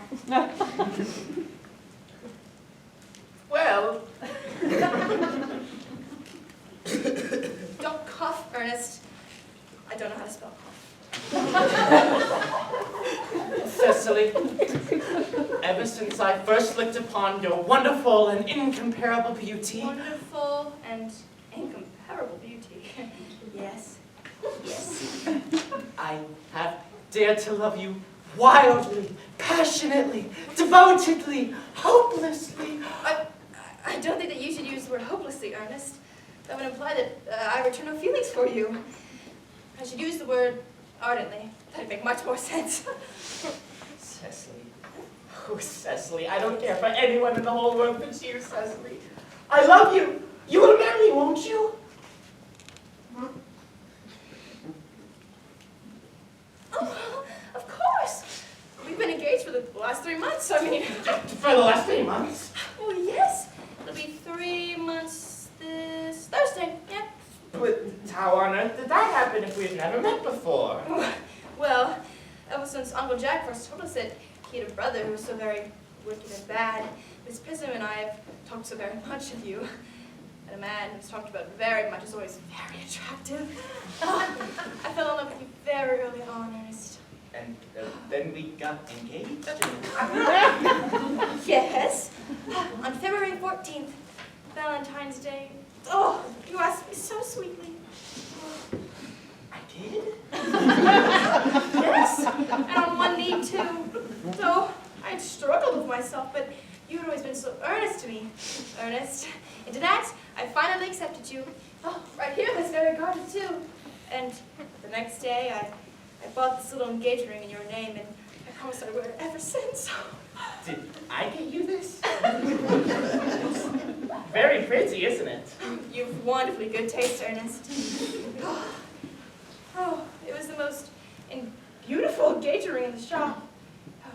Well, Don't cough, Ernest. I don't know how to spell cough. Cecily, ever since I first looked upon your wonderful and incomparable beauty, Wonderful and incomparable beauty. Yes. Yes. I have dared to love you wildly, passionately, devotedly, hopelessly. I don't think that you should use the word hopelessly, Ernest. That would imply that I return no feelings for you. I should use the word ardently. That'd make much more sense. Cecily. Oh, Cecily, I don't care for anyone in the whole world but you, Cecily. I love you. You will marry me, won't you? Oh, of course. We've been engaged for the last 3 months. I mean, For the last 3 months? oh yes. It'll be 3 months this Thursday. Yeah. But how on earth did that happen if we've never met before? Well, ever since Uncle Jack first told us that he had a brother who was so very wicked and bad, Miss Prism and I have talked so very much of you. And a man who's talked about very much is always very attractive. I fell in love with you very early on, Ernest. And then we got engaged. Yes. On February 14th, Valentine's Day. Oh, you asked me so sweetly. I did? Yes, and on one knee too. Though I'd struggled with myself, but you had always been so earnest to me. Ernest. And to that, I finally accepted you. Oh, right here in this very garden too. And the next day, I bought this little engagement ring in your name, and I promised I'd wear it ever since. Did I get you this? It's very pretty, isn't it? You've wonderfully good taste, Ernest. Oh, it was the most beautiful engagement ring in the shop. Oh.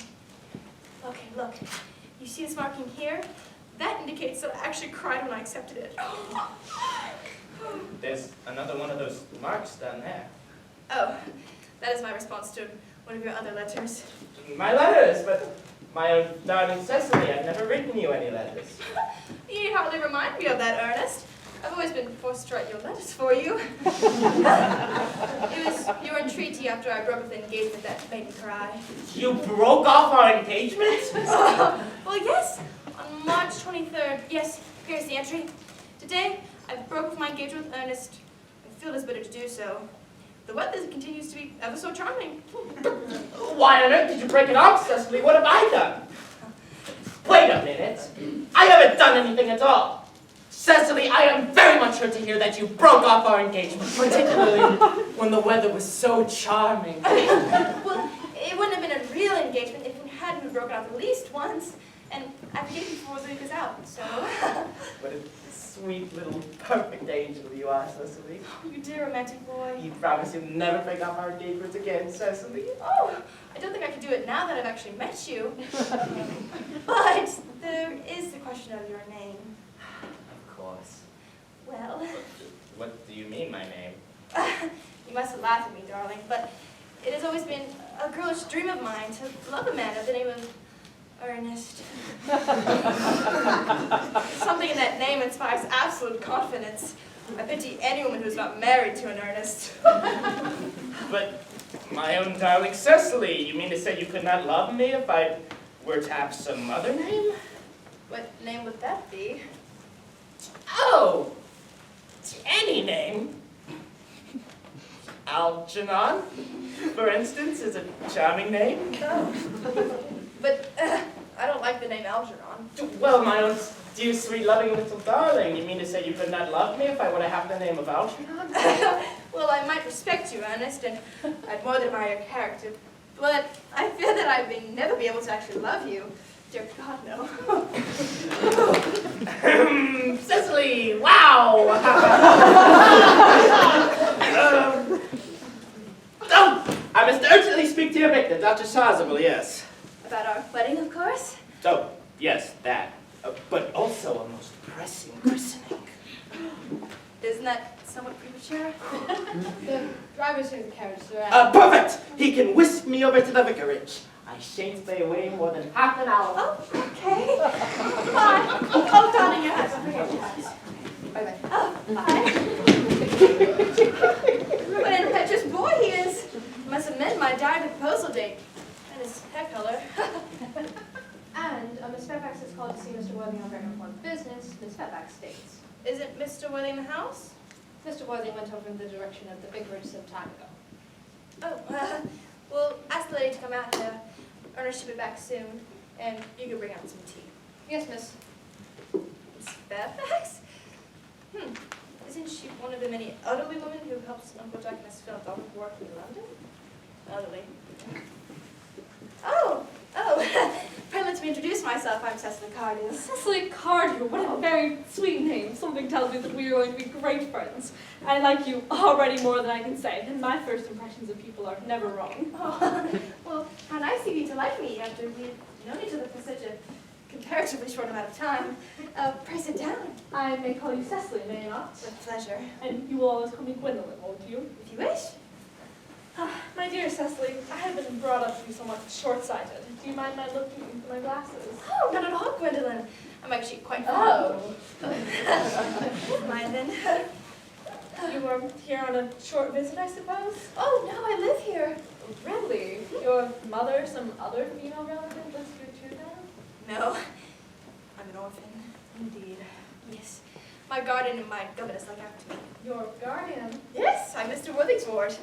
Okay, look. You see this marking here? That indicates that I actually cried when I accepted it. There's another one of those marks down there. Oh, that is my response to one of your other letters. My letters, but my own darling Cecily, I've never written you any letters. You need hardly remind me of that, Ernest. I've always been forced to write your letters for you. It was your entreaty after I broke up the engagement that made me cry. You broke off our engagement? Well, yes, on March 23rd. Yes, here's the entry. Today, I broke off my engagement with Ernest. I feel it's better to do so. The weather continues to be ever so charming. Why on earth did you break it off, Cecily? What have I done? Wait a minute. I haven't done anything at all. Cecily, I am very much hurt to hear that you broke off our engagement, particularly when the weather was so charming. Well, it wouldn't have been a real engagement if we hadn't been broken off at least once. And I forget before the week is out, so. What a sweet little perfect angel you are, Cecily. You dear romantic boy. You promise you'll never break off our engagement again, Cecily? Oh, I don't think I can do it now that I've actually met you. But there is the question of your name. Of course. Well, What do you mean, my name? you mustn't laugh at me, darling, but it has always been a girlish dream of mine to love a man of the name of Earnest. Something in that name inspires absolute confidence. I pity any woman who's not married to an Earnest. But, my own darling Cecily, you mean to say you could not love me if I were to have some other name? What name would that be? Oh! Any name. Algernon, for instance, is a charming name. But I don't like the name Algernon. Well, my own dear, sweet, loving little darling, you mean to say you could not love me if I were to have the name of Algernon? Well, I might respect you, Ernest, and I'd more than admire your character. But I fear that I may never be able to actually love you. Dear God, no. Cecily, wow! I must urgently speak to your victor, Dr. Chasuble, yes. About our wedding, of course. Oh, yes, that. But also a most pressing christening. Isn't that somewhat premature? The driver's here in the carriage, sir. Perfect! He can whisk me over to the vicarage. I shan't stay away more than half an hour. Oh, okay. Bye. Oh, darling, your hat. Don't forget your hat. Bye-bye. Oh, bye. What an impetuous boy he is. Must amend my diary proposal date. And his hair color. And Miss Fairfax has called to see Mr. Worthing on very important business. Miss Fairfax states. Isn't Mr. Worthing in the house? Mr. Worthing went over in the direction of the vicarage some time ago. Oh, well, ask the lady to come out here. Ernest should be back soon. And you can bring out some tea. Yes, miss. Miss Fairfax? Isn't she one of the many elderly women who helps Uncle Jack and his philanthropic work in London? Elderly. Oh! Pray let me introduce myself. I'm Cecily Cardew. Cecily Cardew, what a very sweet name. Something tells me that we are going to be great friends. I like you already more than I can say, and my first impressions of people are never wrong. Oh, well, how nice of you to like me after we've known each other for such a comparatively short amount of time. Pray sit down. I may call you Cecily, may I not? With pleasure. And you will always call me Gwendolyn, won't you? If you wish. My dear Cecily, I have been brought up to be somewhat short-sighted. Do you mind my looking into my glasses? Oh, not at all, Gwendolyn. I'm actually quite Oh. Mind then. You are here on a short visit, I suppose? Oh, no, I live here. Really? Your mother, some other female relative lives here too then? No, I'm an orphan. Indeed. Yes. My guardian and my governess look after me. Your guardian? Yes, I'm Mr. Worthing's ward.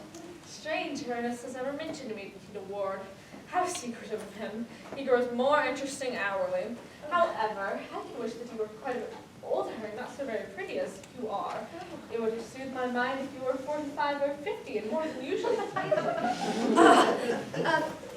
Strange, Ernest has never mentioned to me that he'd a ward. How secretive of him. He grows more interesting hourly. However, I do wish that you were quite a bit older and not so very pretty as you are. It would have soothed my mind if you were 45 or 50 and more than usually.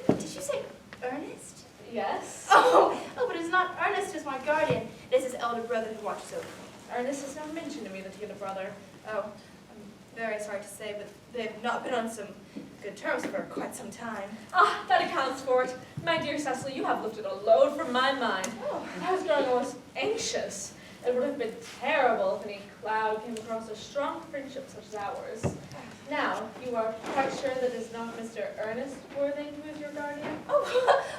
Did you say Ernest? Yes. Oh, but it's not Ernest who's my guardian. It is his elder brother who watches over me. Ernest has never mentioned to me that he had a brother. Oh, I'm very sorry to say, but they've not been on some good terms for quite some time. Ah, that accounts for it. My dear Cecily, you have lifted a load from my mind. Oh. I was growing almost anxious. It would have been terrible if any cloud came across a strong friendship such as ours. Now, you are quite sure that it is not Mr. Earnest Worthing who is your guardian? Oh,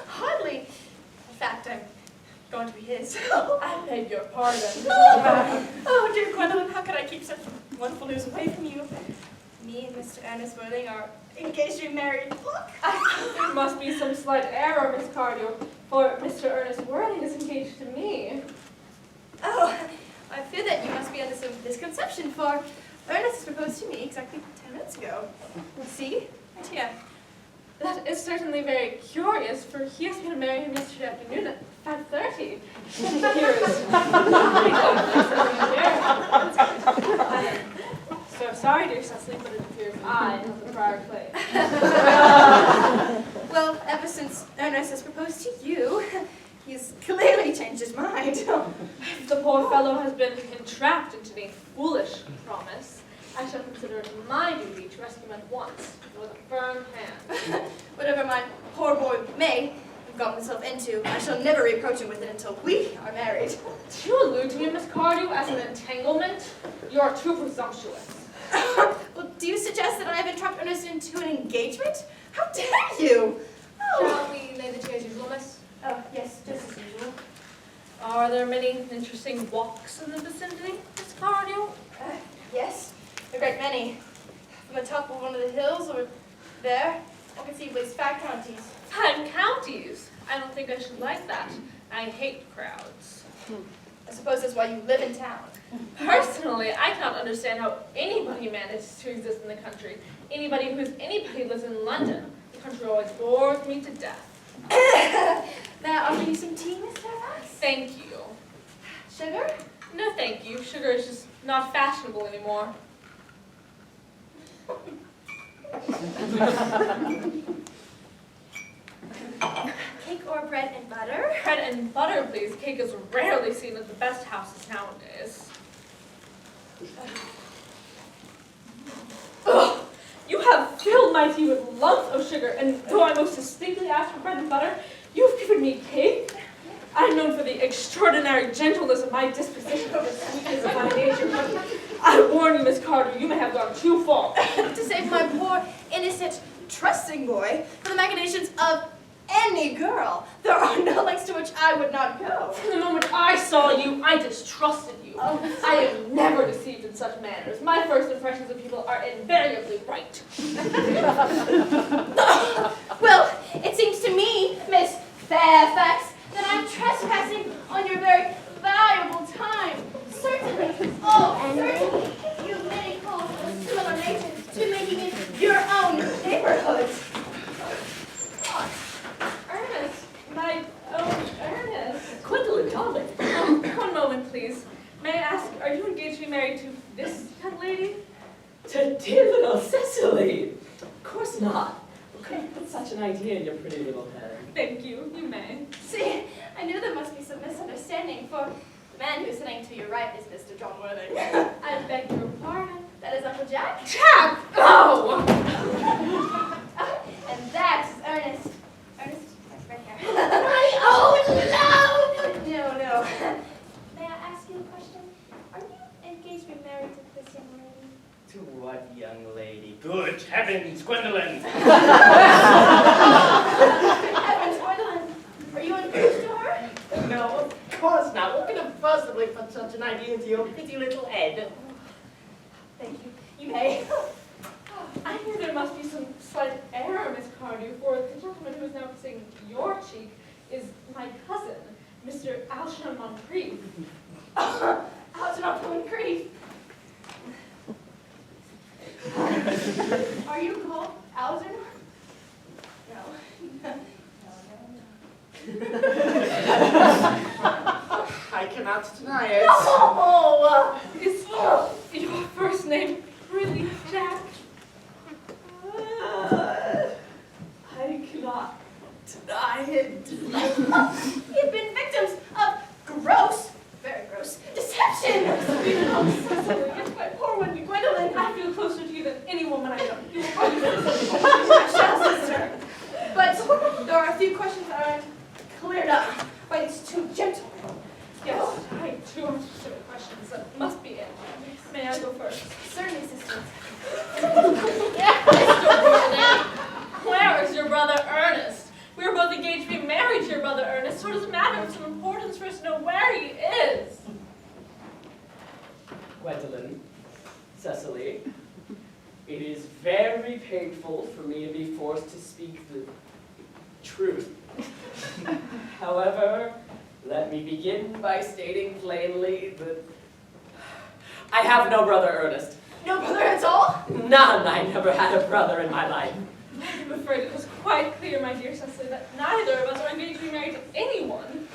hardly. In fact, I'm going to be his. I beg your pardon. Oh, dear Gwendolyn, how could I keep such wonderful news away from you? Me and Mr. Earnest Worthing are engaged to be married. Look! There must be some slight error, Miss Cardew, for Mr. Earnest Worthing is engaged to me. Oh, I fear that you must be under some misconception, for Ernest has proposed to me exactly 10 minutes ago. See? Right here. That is certainly very curious, for he asked me to marry him yesterday afternoon at At 30. Here is so sorry, dear Cecily, but it appears I have the prior claim. Well, ever since Ernest has proposed to you, he's clearly changed his mind. The poor fellow has been entrapped into a foolish promise. I shall consider it my duty to rescue him at once, with a firm hand. Whatever my poor boy may have gotten himself into, I shall never reproach him with it until we are married. Do you allude to me, Miss Cardew, as an entanglement? You are too presumptuous. Well, do you suggest that I have entrapped Ernest into an engagement? How dare you? Shall we lay the chairs usual, miss? Oh, yes, just as usual. Are there many interesting walks in the vicinity, Miss Cardew? Yes, a great many. From the top of one of the hills over there, I can see waste 5 counties. 5 counties? I don't think I should like that. I hate crowds. I suppose that's why you live in town. Personally, I cannot understand how anybody manages to exist in the country. Anybody lives in London. The country always bores me to death. May I offer you some tea, Miss Fairfax? Thank you. Sugar? No, thank you. Sugar is just not fashionable anymore. Cake or bread and butter? Bread and butter, please. Cake is rarely seen at the best houses nowadays. Ugh! You have filled my tea with lumps of sugar, and though I most distinctly asked for bread and butter, you have given me cake? I'm known for the extraordinary gentleness of my disposition and the sweetness of my nature, but I warn you, Miss Carter, you may have gone too far. To save my poor, innocent, trusting boy from the machinations of any girl, there are no lengths to which I would not go. From the moment I saw you, I distrusted you. I am never deceived in such manners. My first impressions of people are invariably right. Well, it seems to me, Miss Fairfax, that I'm trespassing on your very valuable time. Certainly, oh, certainly, you have many calls of a similar nature to making it your own neighborhood. Ernest, my own Ernest. Gwendolyn, darling. One moment, please. May I ask, are you engaged to be married to this young lady? To dear little Cecily. Of course not. Who could have put such an idea in your pretty little head? Thank you, you may. See, I knew there must be some misunderstanding, for the man who's sitting to your right is Mr. John Worthing. I beg your pardon. That is Uncle Jack. Jack! Oh! And that is Ernest. Ernest, right here. My own love! No. May I ask you a question? Are you engaged to be married to this young lady? To what young lady? Good heavens, Gwendolyn! Heavens, Gwendolyn, are you engaged to her? No, of course not. What could have possibly put such an idea into your pretty little head? Thank you. You may. I knew there must be some slight error, Miss Cardew, for the gentleman who is now kissing your cheek is my cousin, Mr. Alsham Moncrief. Algernon Moncrief. Are you called Algernon? No. I cannot deny it. Oh! Is your first name really Jack? I cannot deny it. You've been victims of gross, very gross, deception! Oh, Cecily, it's my poor one, Gwendolyn. I feel closer to you than any woman I know. You will probably My shall, sister. But there are a few questions that aren't cleared up by these two gentlemen. Yes, I too have specific questions. That must be it. May I go first? Certainly, sister. Mr. Worthing, where is your brother Ernest? We are both engaged to be married to your brother Ernest, so it is a matter of some importance for us to know where he is. Gwendolyn, Cecily, it is very painful for me to be forced to speak the truth. However, let me begin by stating plainly that I have no brother Ernest. No brother at all? None. I never had a brother in my life. I'm afraid it was quite clear, my dear Cecily, that neither of us are engaged to be married to anyone.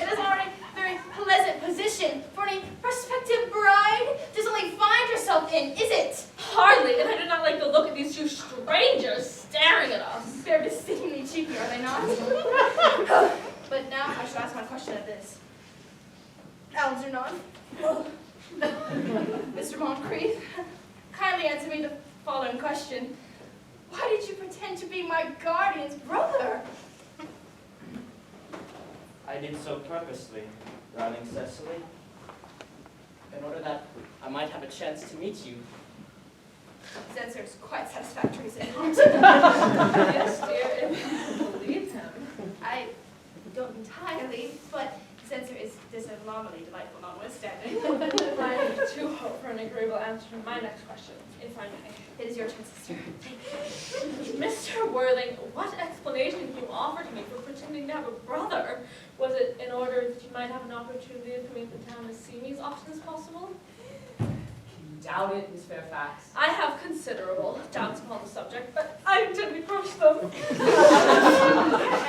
It is already a very pleasant position for any prospective bride to suddenly find yourself in, is it? Hardly, and I do not like the look of these two strangers staring at us. They're exceedingly cheeky, are they not? But now I should ask my question at this. Algernon, Mr. Moncrief, kindly answer me the following question. Why did you pretend to be my guardian's brother? I did so purposely, darling Cecily, in order that I might have a chance to meet you. His answer is quite satisfactory, is it not? Yes, dear, if you believe him. I don't entirely, but his answer is disanomaly delightful notwithstanding. I too hope for an agreeable answer to my next question, if I may. It is your chance, sister. Mr. Worthing, what explanation can you offer to me for pretending to have a brother? Was it in order that you might have an opportunity of coming to town to see me as often as possible? Doubt it, Miss Fairfax. I have considerable doubts upon the subject, but I intend to approach them.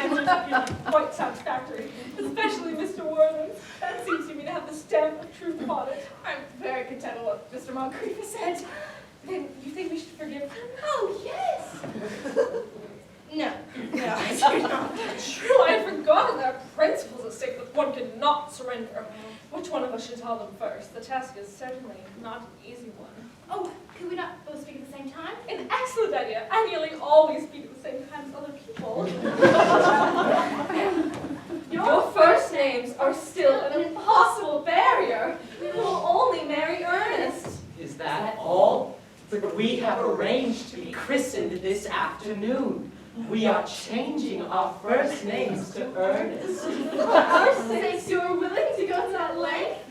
And it's quite satisfactory, especially Mr. Worthing. That seems to me to have the stamp of truth upon it. I'm very content with what Mr. Moncrief has said. Then you think we should forgive him? Oh, yes! No, I do not. True, I had forgotten there are principles at stake that one cannot surrender. Which one of us should tell them first? The task is certainly not an easy one. Oh, could we not both speak at the same time? An excellent idea. I nearly always speak at the same time as other people. Your first names are still an impossible barrier. We will only marry Ernest. Is that all? But we have arranged to be christened this afternoon. We are changing our first names to Earnest. For our sakes, you are willing to go to that length?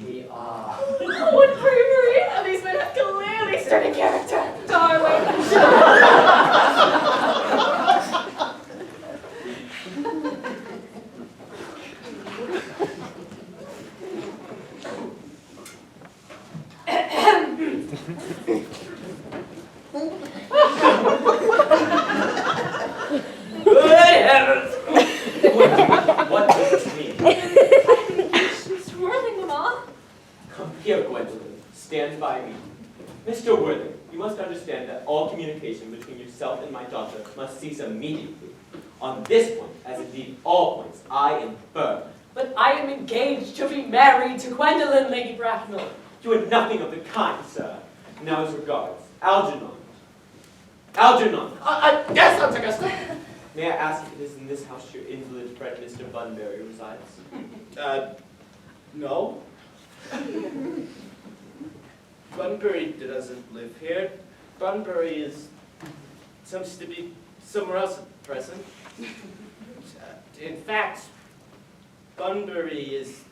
We are. Oh, what bravery! These men have clearly sturdy character. Good heavens! What does this mean? Mr. Worthing, Mamma. Come here, Gwendolyn. Stand by me. Mr. Worthing, you must understand that all communication between yourself and my daughter must cease immediately. On this point, as indeed all points, I am firm. But I am engaged to be married to Gwendolyn, Lady Bracknell. You are nothing of the kind, sir. Now as regards Algernon. Algernon! Yes, Aunt Augusta. May I ask if it is in this house your invalid friend, Mr. Bunbury, resides? No. Bunbury doesn't live here. Bunbury seems to be somewhere else at present. In fact, Bunbury is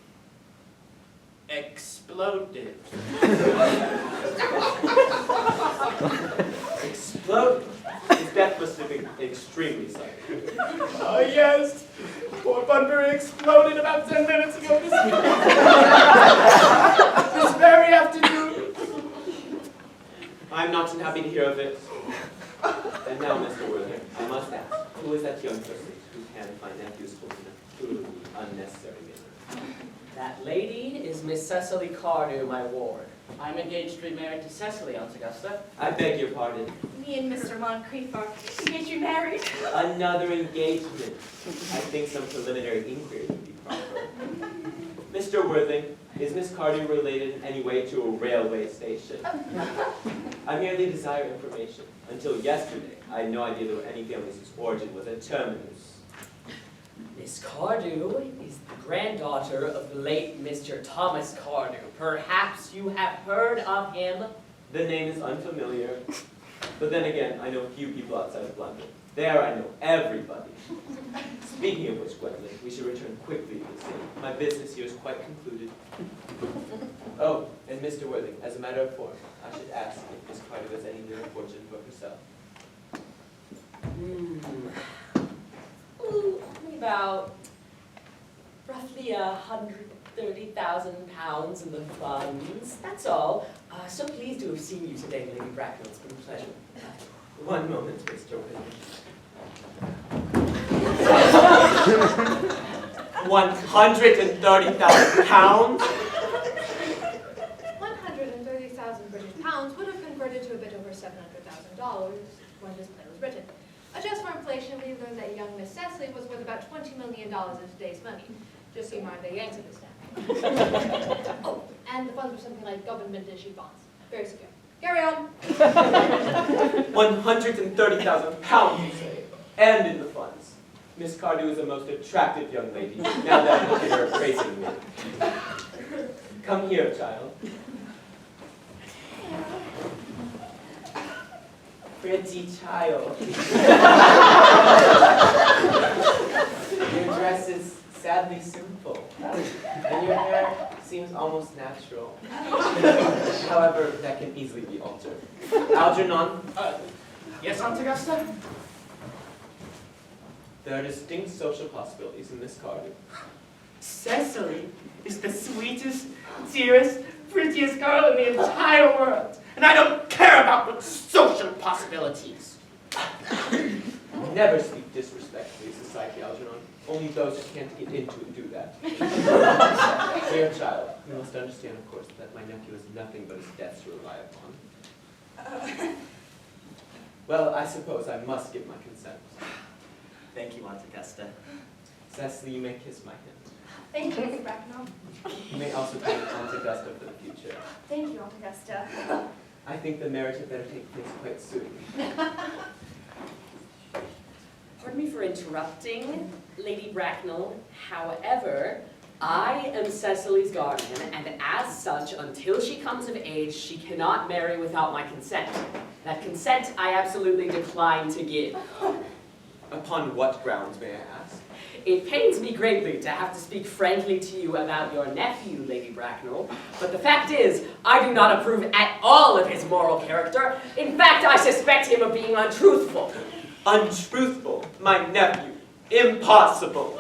exploded. Exploded? His death must have been extremely sudden. Oh, yes. Poor Bunbury exploded about 10 minutes ago this very afternoon. I'm not unhappy to hear of it. And now, Mr. Worthing, I must ask, who is that young person who can my nephew's holding a truly unnecessary manner? That lady is Miss Cecily Cardew, my ward. I'm engaged to be married to Cecily, Aunt Augusta. I beg your pardon. Me and Mr. Moncrief are engaged to be married. Another engagement. I think some preliminary inquiry would be proper. Mr. Worthing, is Miss Cardew related in any way to a railway station? I merely desire information. Until yesterday, I had no idea there were any families whose origin was a terminus. Miss Cardew is the granddaughter of the late Mr. Thomas Cardew. Perhaps you have heard of him? The name is unfamiliar. But then again, I know few people outside of London. There I know everybody. Speaking of which, Gwendolyn, we should return quickly to the scene. My business here is quite concluded. Oh, and Mr. Worthing, as a matter of form, I should ask if Miss Cardew has any near fortune for herself. Only about roughly £130,000 in the funds. That's all. So pleased to have seen you today, Lady Bracknell. It's been a pleasure. One moment, Mr. Worthing. 130,000 pounds? 130,000 British pounds would have converted to a bit over $700,000 when this play was written. Adjust for inflation, we learned that young Miss Cecily was worth about $20 million in today's money. Just so you mind the Yanks understand. Oh, and the funds were something like government-issued bonds. Very secure. Carry on. 130,000 pounds, you say, and in the funds. Miss Cardew is a most attractive young lady, now that I look at her appraisingly. Come here, child. Pretty child. Your dress is sadly simple, and your hair seems almost natural. However, that can easily be altered. Algernon? Yes, Aunt Augusta? There are distinct social possibilities in Miss Cardew. Cecily is the sweetest, dearest, prettiest girl in the entire world. And I don't care about the social possibilities. Never speak disrespectfully to society, Algernon. Only those who can't get into it do that. Dear child, you must understand, of course, that my nephew has nothing but his debts to rely upon. Well, I suppose I must give my consent. Thank you, Aunt Augusta. Cecily, you may kiss my hand. Thank you, Mr. Bracknell. You may also thank Aunt Augusta for the future. Thank you, Aunt Augusta. I think the marriage had better take place quite soon. Pardon me for interrupting, Lady Bracknell. However, I am Cecily's guardian, and as such, until she comes of age, she cannot marry without my consent. That consent I absolutely decline to give. Upon what grounds, may I ask? It pains me greatly to have to speak frankly to you about your nephew, Lady Bracknell, but the fact is, I do not approve at all of his moral character. In fact, I suspect him of being untruthful. Untruthful? My nephew? Impossible!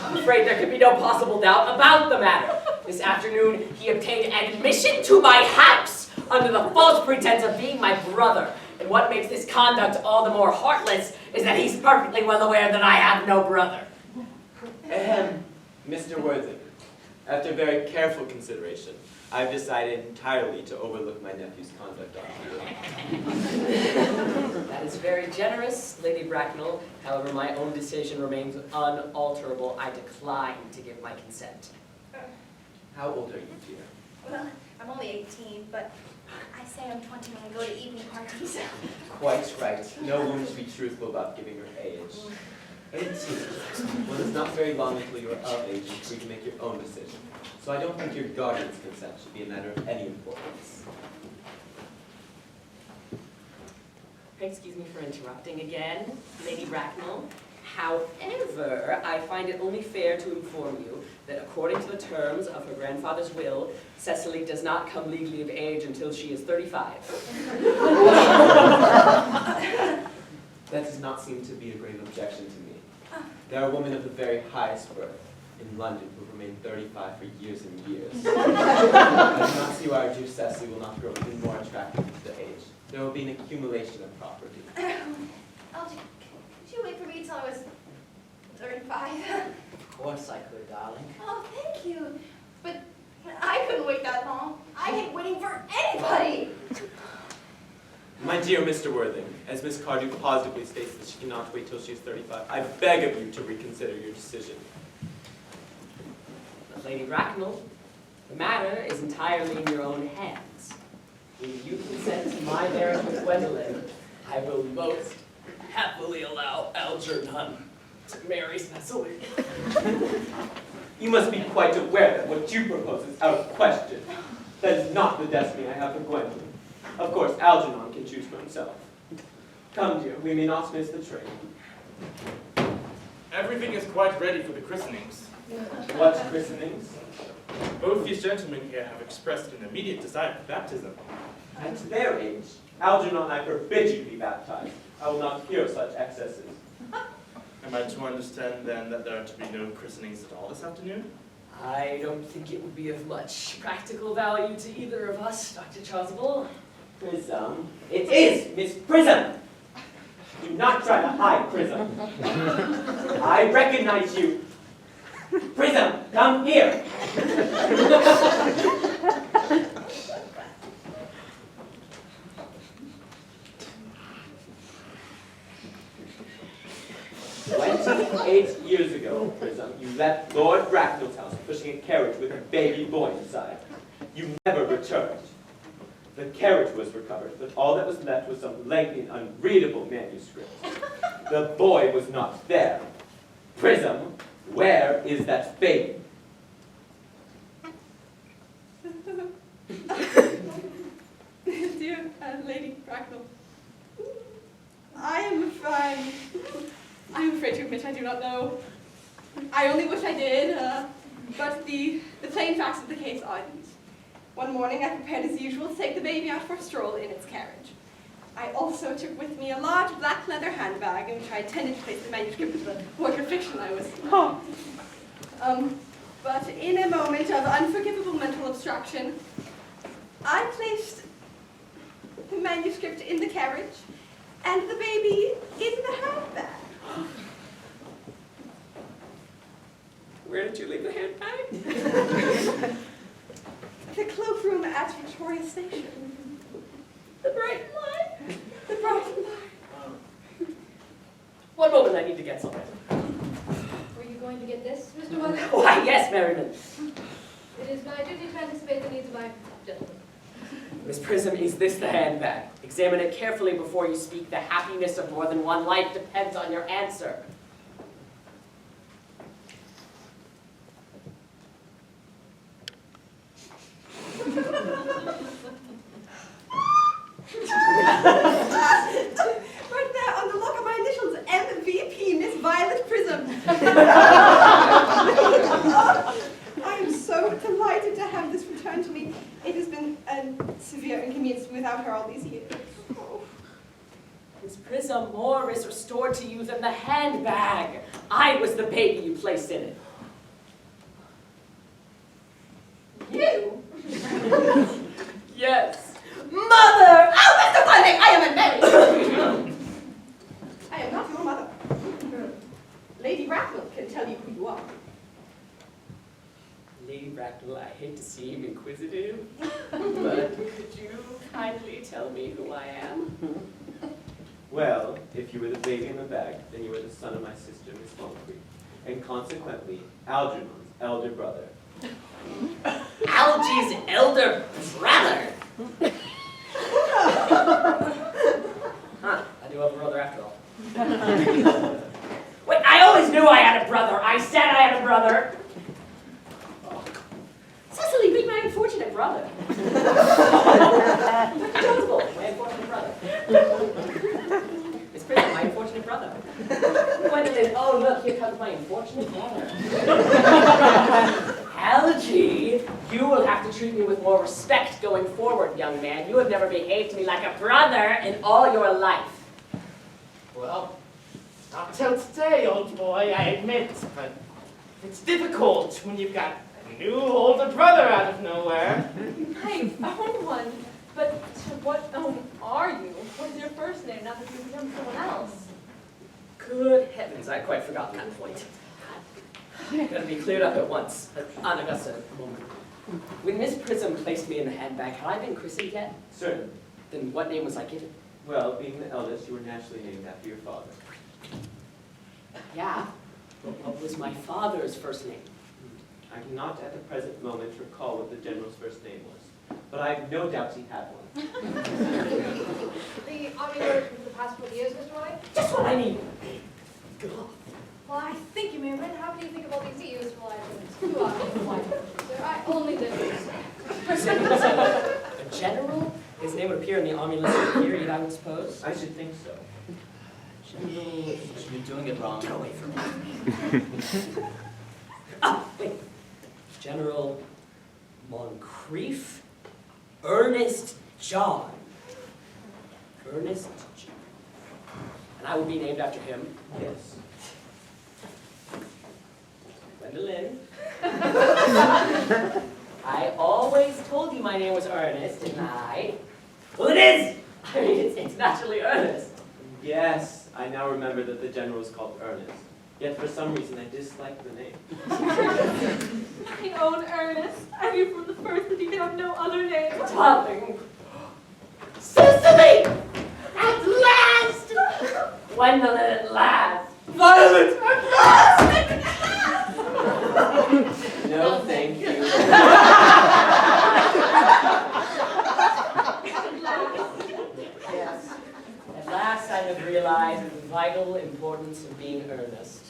I'm afraid there could be no possible doubt about the matter. This afternoon, he obtained admission to my house under the false pretense of being my brother. And what makes this conduct all the more heartless is that he's perfectly well aware that I have no brother. Ahem, Mr. Worthing, after very careful consideration, I've decided entirely to overlook my nephew's conduct on you. That is very generous, Lady Bracknell. However, my own decision remains unalterable. I decline to give my consent. How old are you, dear? Well, I'm only 18, but I say I'm 20 when I go to evening parties. Quite right. No woman should be truthful about giving her age. 18. Well, it's not very long until you're of age and free to make your own decision. So I don't think your guardian's consent should be a matter of any importance. Excuse me for interrupting again, Lady Bracknell. However, I find it only fair to inform you that according to the terms of her grandfather's will, Cecily does not come legally of age until she is 35. That does not seem to be a grave objection to me. There are women of the very highest birth in London who have remained 35 for years and years. I do not see why our dear Cecily will not grow even more attractive to the age. There will be an accumulation of property. Could you wait for me till I was 35? Of course I could, darling. Oh, thank you. But I couldn't wait that long. I hate waiting for anybody. My dear Mr. Worthing, as Miss Cardew positively states that she cannot wait till she is 35, I beg of you to reconsider your decision. But Lady Bracknell, the matter is entirely in your own hands. If you consent to my marriage with Gwendolyn, I will most happily allow Algernon to marry Cecily. You must be quite aware that what you propose is out of question. That is not the destiny I have for Gwendolyn. Of course, Algernon can choose for himself. Come, dear, we may not miss the train. Everything is quite ready for the christenings. What christenings? Both these gentlemen here have expressed an immediate desire for baptism. At their age, Algernon, I forbid you to be baptized. I will not hear of such excesses. Am I to understand then that there are to be no christenings at all this afternoon? I don't think it would be of much practical value to either of us, Dr. Chasuble. Prism? It is Miss Prism! Do not try to hide Prism. I recognize you. Prism, come here. "28 years ago, Prism, you left Lord Bracknell's house pushing a carriage with a baby boy inside. You never returned. The carriage was recovered, but all that was left was some lengthy and unreadable manuscript. The boy was not there. Prism, where is that baby?" Dear Lady Bracknell, I am afraid to admit I do not know. I only wish I did, but the plain facts of the case are these. One morning I prepared as usual to take the baby out for a stroll in its carriage. I also took with me a large black leather handbag in which I intended to place the manuscript of the work of fiction I was. But in a moment of unforgivable mental abstraction, I placed the manuscript in the carriage and the baby in the handbag. Where did you leave the handbag? The cloakroom at Victoria Station. The Brighton line. The Brighton line. One moment, I need to get something. Were you going to get this, Mr. Weather? Why, yes, Merriman. It is my duty to anticipate the needs of my gentleman. Miss Prism, is this the handbag? Examine it carefully before you speak. The happiness of more than one life depends on your answer. Right there on the lock of my initials, MVP, Miss Violet Prism. I am so delighted to have this returned to me. It has been a severe inconvenience without her all these years. Oh. Miss Prism, more is restored to you than the handbag. I was the baby you placed in it. You? Yes. Mother! Oh, Mr. Bunning, I am unmarried. I am not your mother. Lady Bracknell can tell you who you are. Lady Bracknell, I hate to seem inquisitive, but could you kindly tell me who I am? "Well, if you were the baby in the bag, then you were the son of my sister, Miss Moncrief, and consequently, Algernon's elder brother." Algy's elder brother? Huh, I do have a brother after all. Wait, I always knew I had a brother. I said I had a brother. Oh. Cecily, be my unfortunate brother. Jonesville, my unfortunate brother. Miss Prism, my unfortunate brother. Gwendolyn, oh look, here comes my unfortunate brother. Algy, you will have to treat me with more respect going forward, young man. You have never behaved to me like a brother in all your life. Well, not till today, old boy, I admit, but it's difficult when you've got a new older brother out of nowhere. I found one, but what are you? What is your first name? Not that you become someone else. Good heavens, I'd quite forgotten that point. Gotta be cleared up at once. Aunt Augusta, a moment. When Miss Prism placed me in the handbag, had I been christened yet? "Certainly. Then what name was I given? Well, being the eldest, you were naturally named after your father." Yeah, but what was my father's first name? "I cannot at the present moment recall what the general's first name was, but I have no doubt he had one." The Army Lord for the past 40 years, Mr. White? Just what I need. God. Well, I think you may have read. How can you think of all these useful items? Who are you, White? Sir, I only live here. A general? His name would appear in the army list of the period, I would suppose. "I should think so." You're doing it wrong. Get away from me. Wait. General Moncrief? Earnest John. Earnest John. And I will be named after him? "Yes." Gwendolyn. I always told you my name was Earnest, didn't I? Well, it is! I mean, it's naturally Earnest. "Yes, I now remember that the general is called Earnest. Yet for some reason I dislike the name. My own Ernest. I knew from the first that he could have no other name. Darling. Cecily! At last! When will it last? Violet! No, thank you. Yes. At last I have realized the vital importance of being earnest.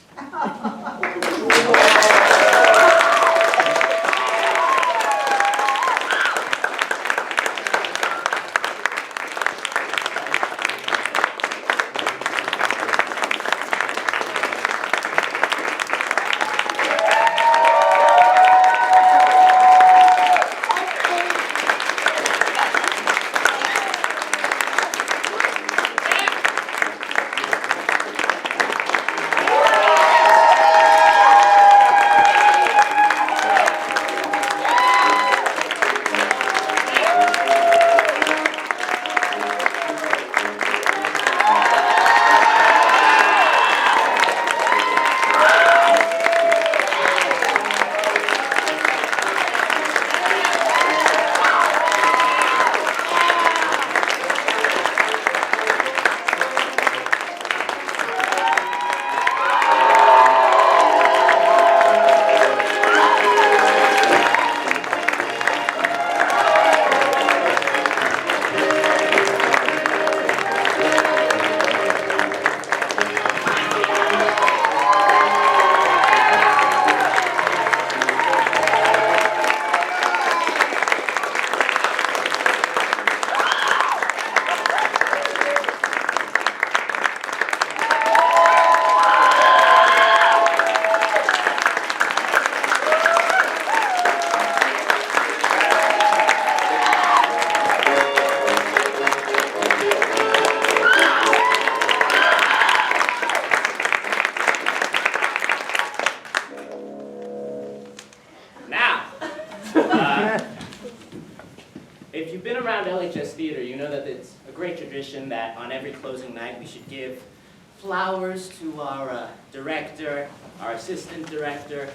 If you've been around LHS Theater, you know that it's a great tradition that on every closing night we should give flowers to our director, our assistant director,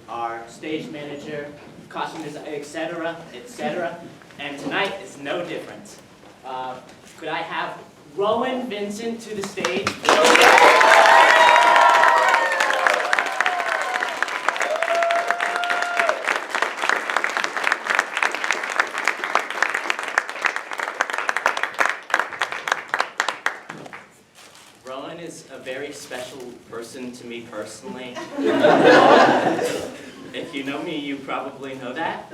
our stage manager, costume designer, etc., etc. And tonight is no different. Could I have Rowan Vincent to the stage? Rowan is a very special person to me personally. If you know me, you probably know that.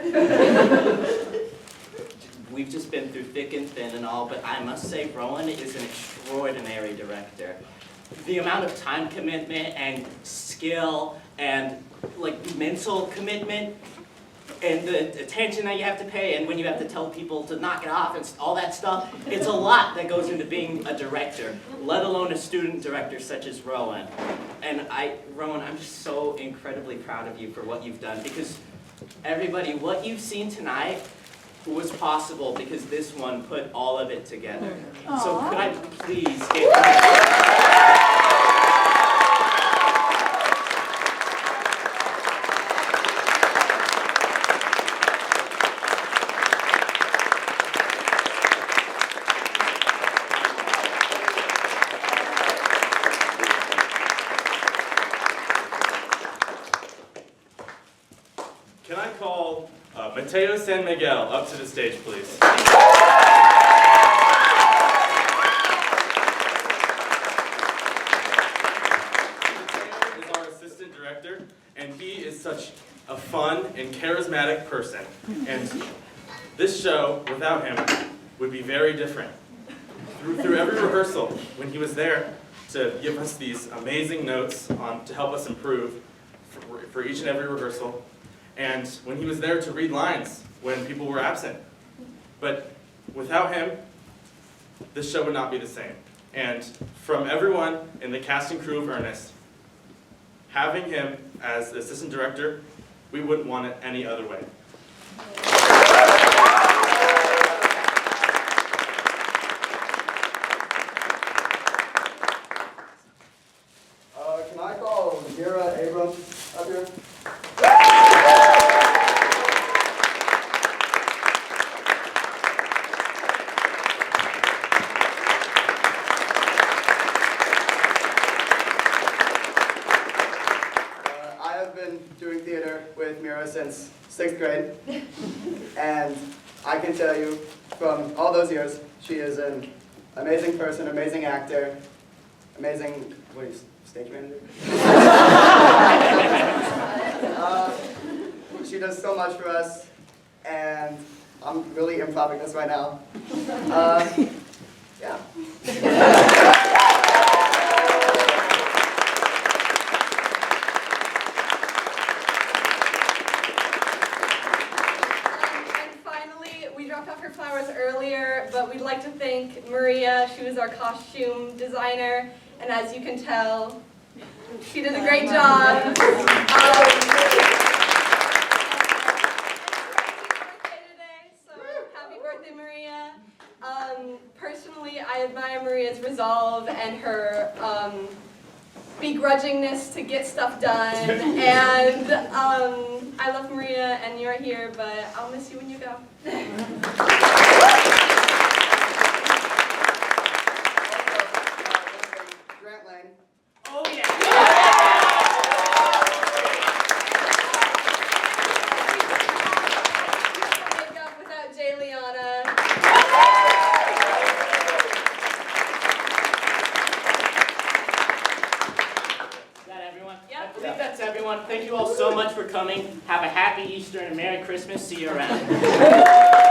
We've just been through thick and thin and all, but I must say Rowan is an extraordinary director. The amount of time commitment and skill and mental commitment and the attention that you have to pay, and when you have to tell people to knock it off and all that stuff, it's a lot that goes into being a director, let alone a student director such as Rowan. And Rowan, I'm just so incredibly proud of you for what you've done, because everybody, what you've seen tonight was possible because this one put all of it together. Aww. So could I please get... Can I call Mateo San Miguel up to the stage, please? Mateo is our assistant director, and he is such a fun and charismatic person. And this show, without him, would be very different. Through every rehearsal, when he was there to give us these amazing notes to help us improve for each and every rehearsal, and when he was there to read lines when people were absent. But without him, this show would not be the same. And from everyone in the cast and crew of Earnest, having him as assistant director, we wouldn't want it any other way. Can I call with Mira since 6th grade, and I can tell you from all those years, she is an amazing person, amazing actor, amazing, what are you, stage manager? She does so much for us, and I'm really improvising this right now. Yeah. And finally, we dropped off her flowers earlier, but we'd like to thank Maria. She was our costume designer, and as you can tell, she did a great job. Personally, I admire Maria's resolve and her begrudgingness to get stuff done. And I love Maria, and you're here, but I'll miss you when you go. Grant Lane. Oh, yeah. Makeup without Jay Liana. Is that everyone? Yep. I believe that's everyone. Thank you all so much for coming. Have a happy Easter and a Merry Christmas. See you around.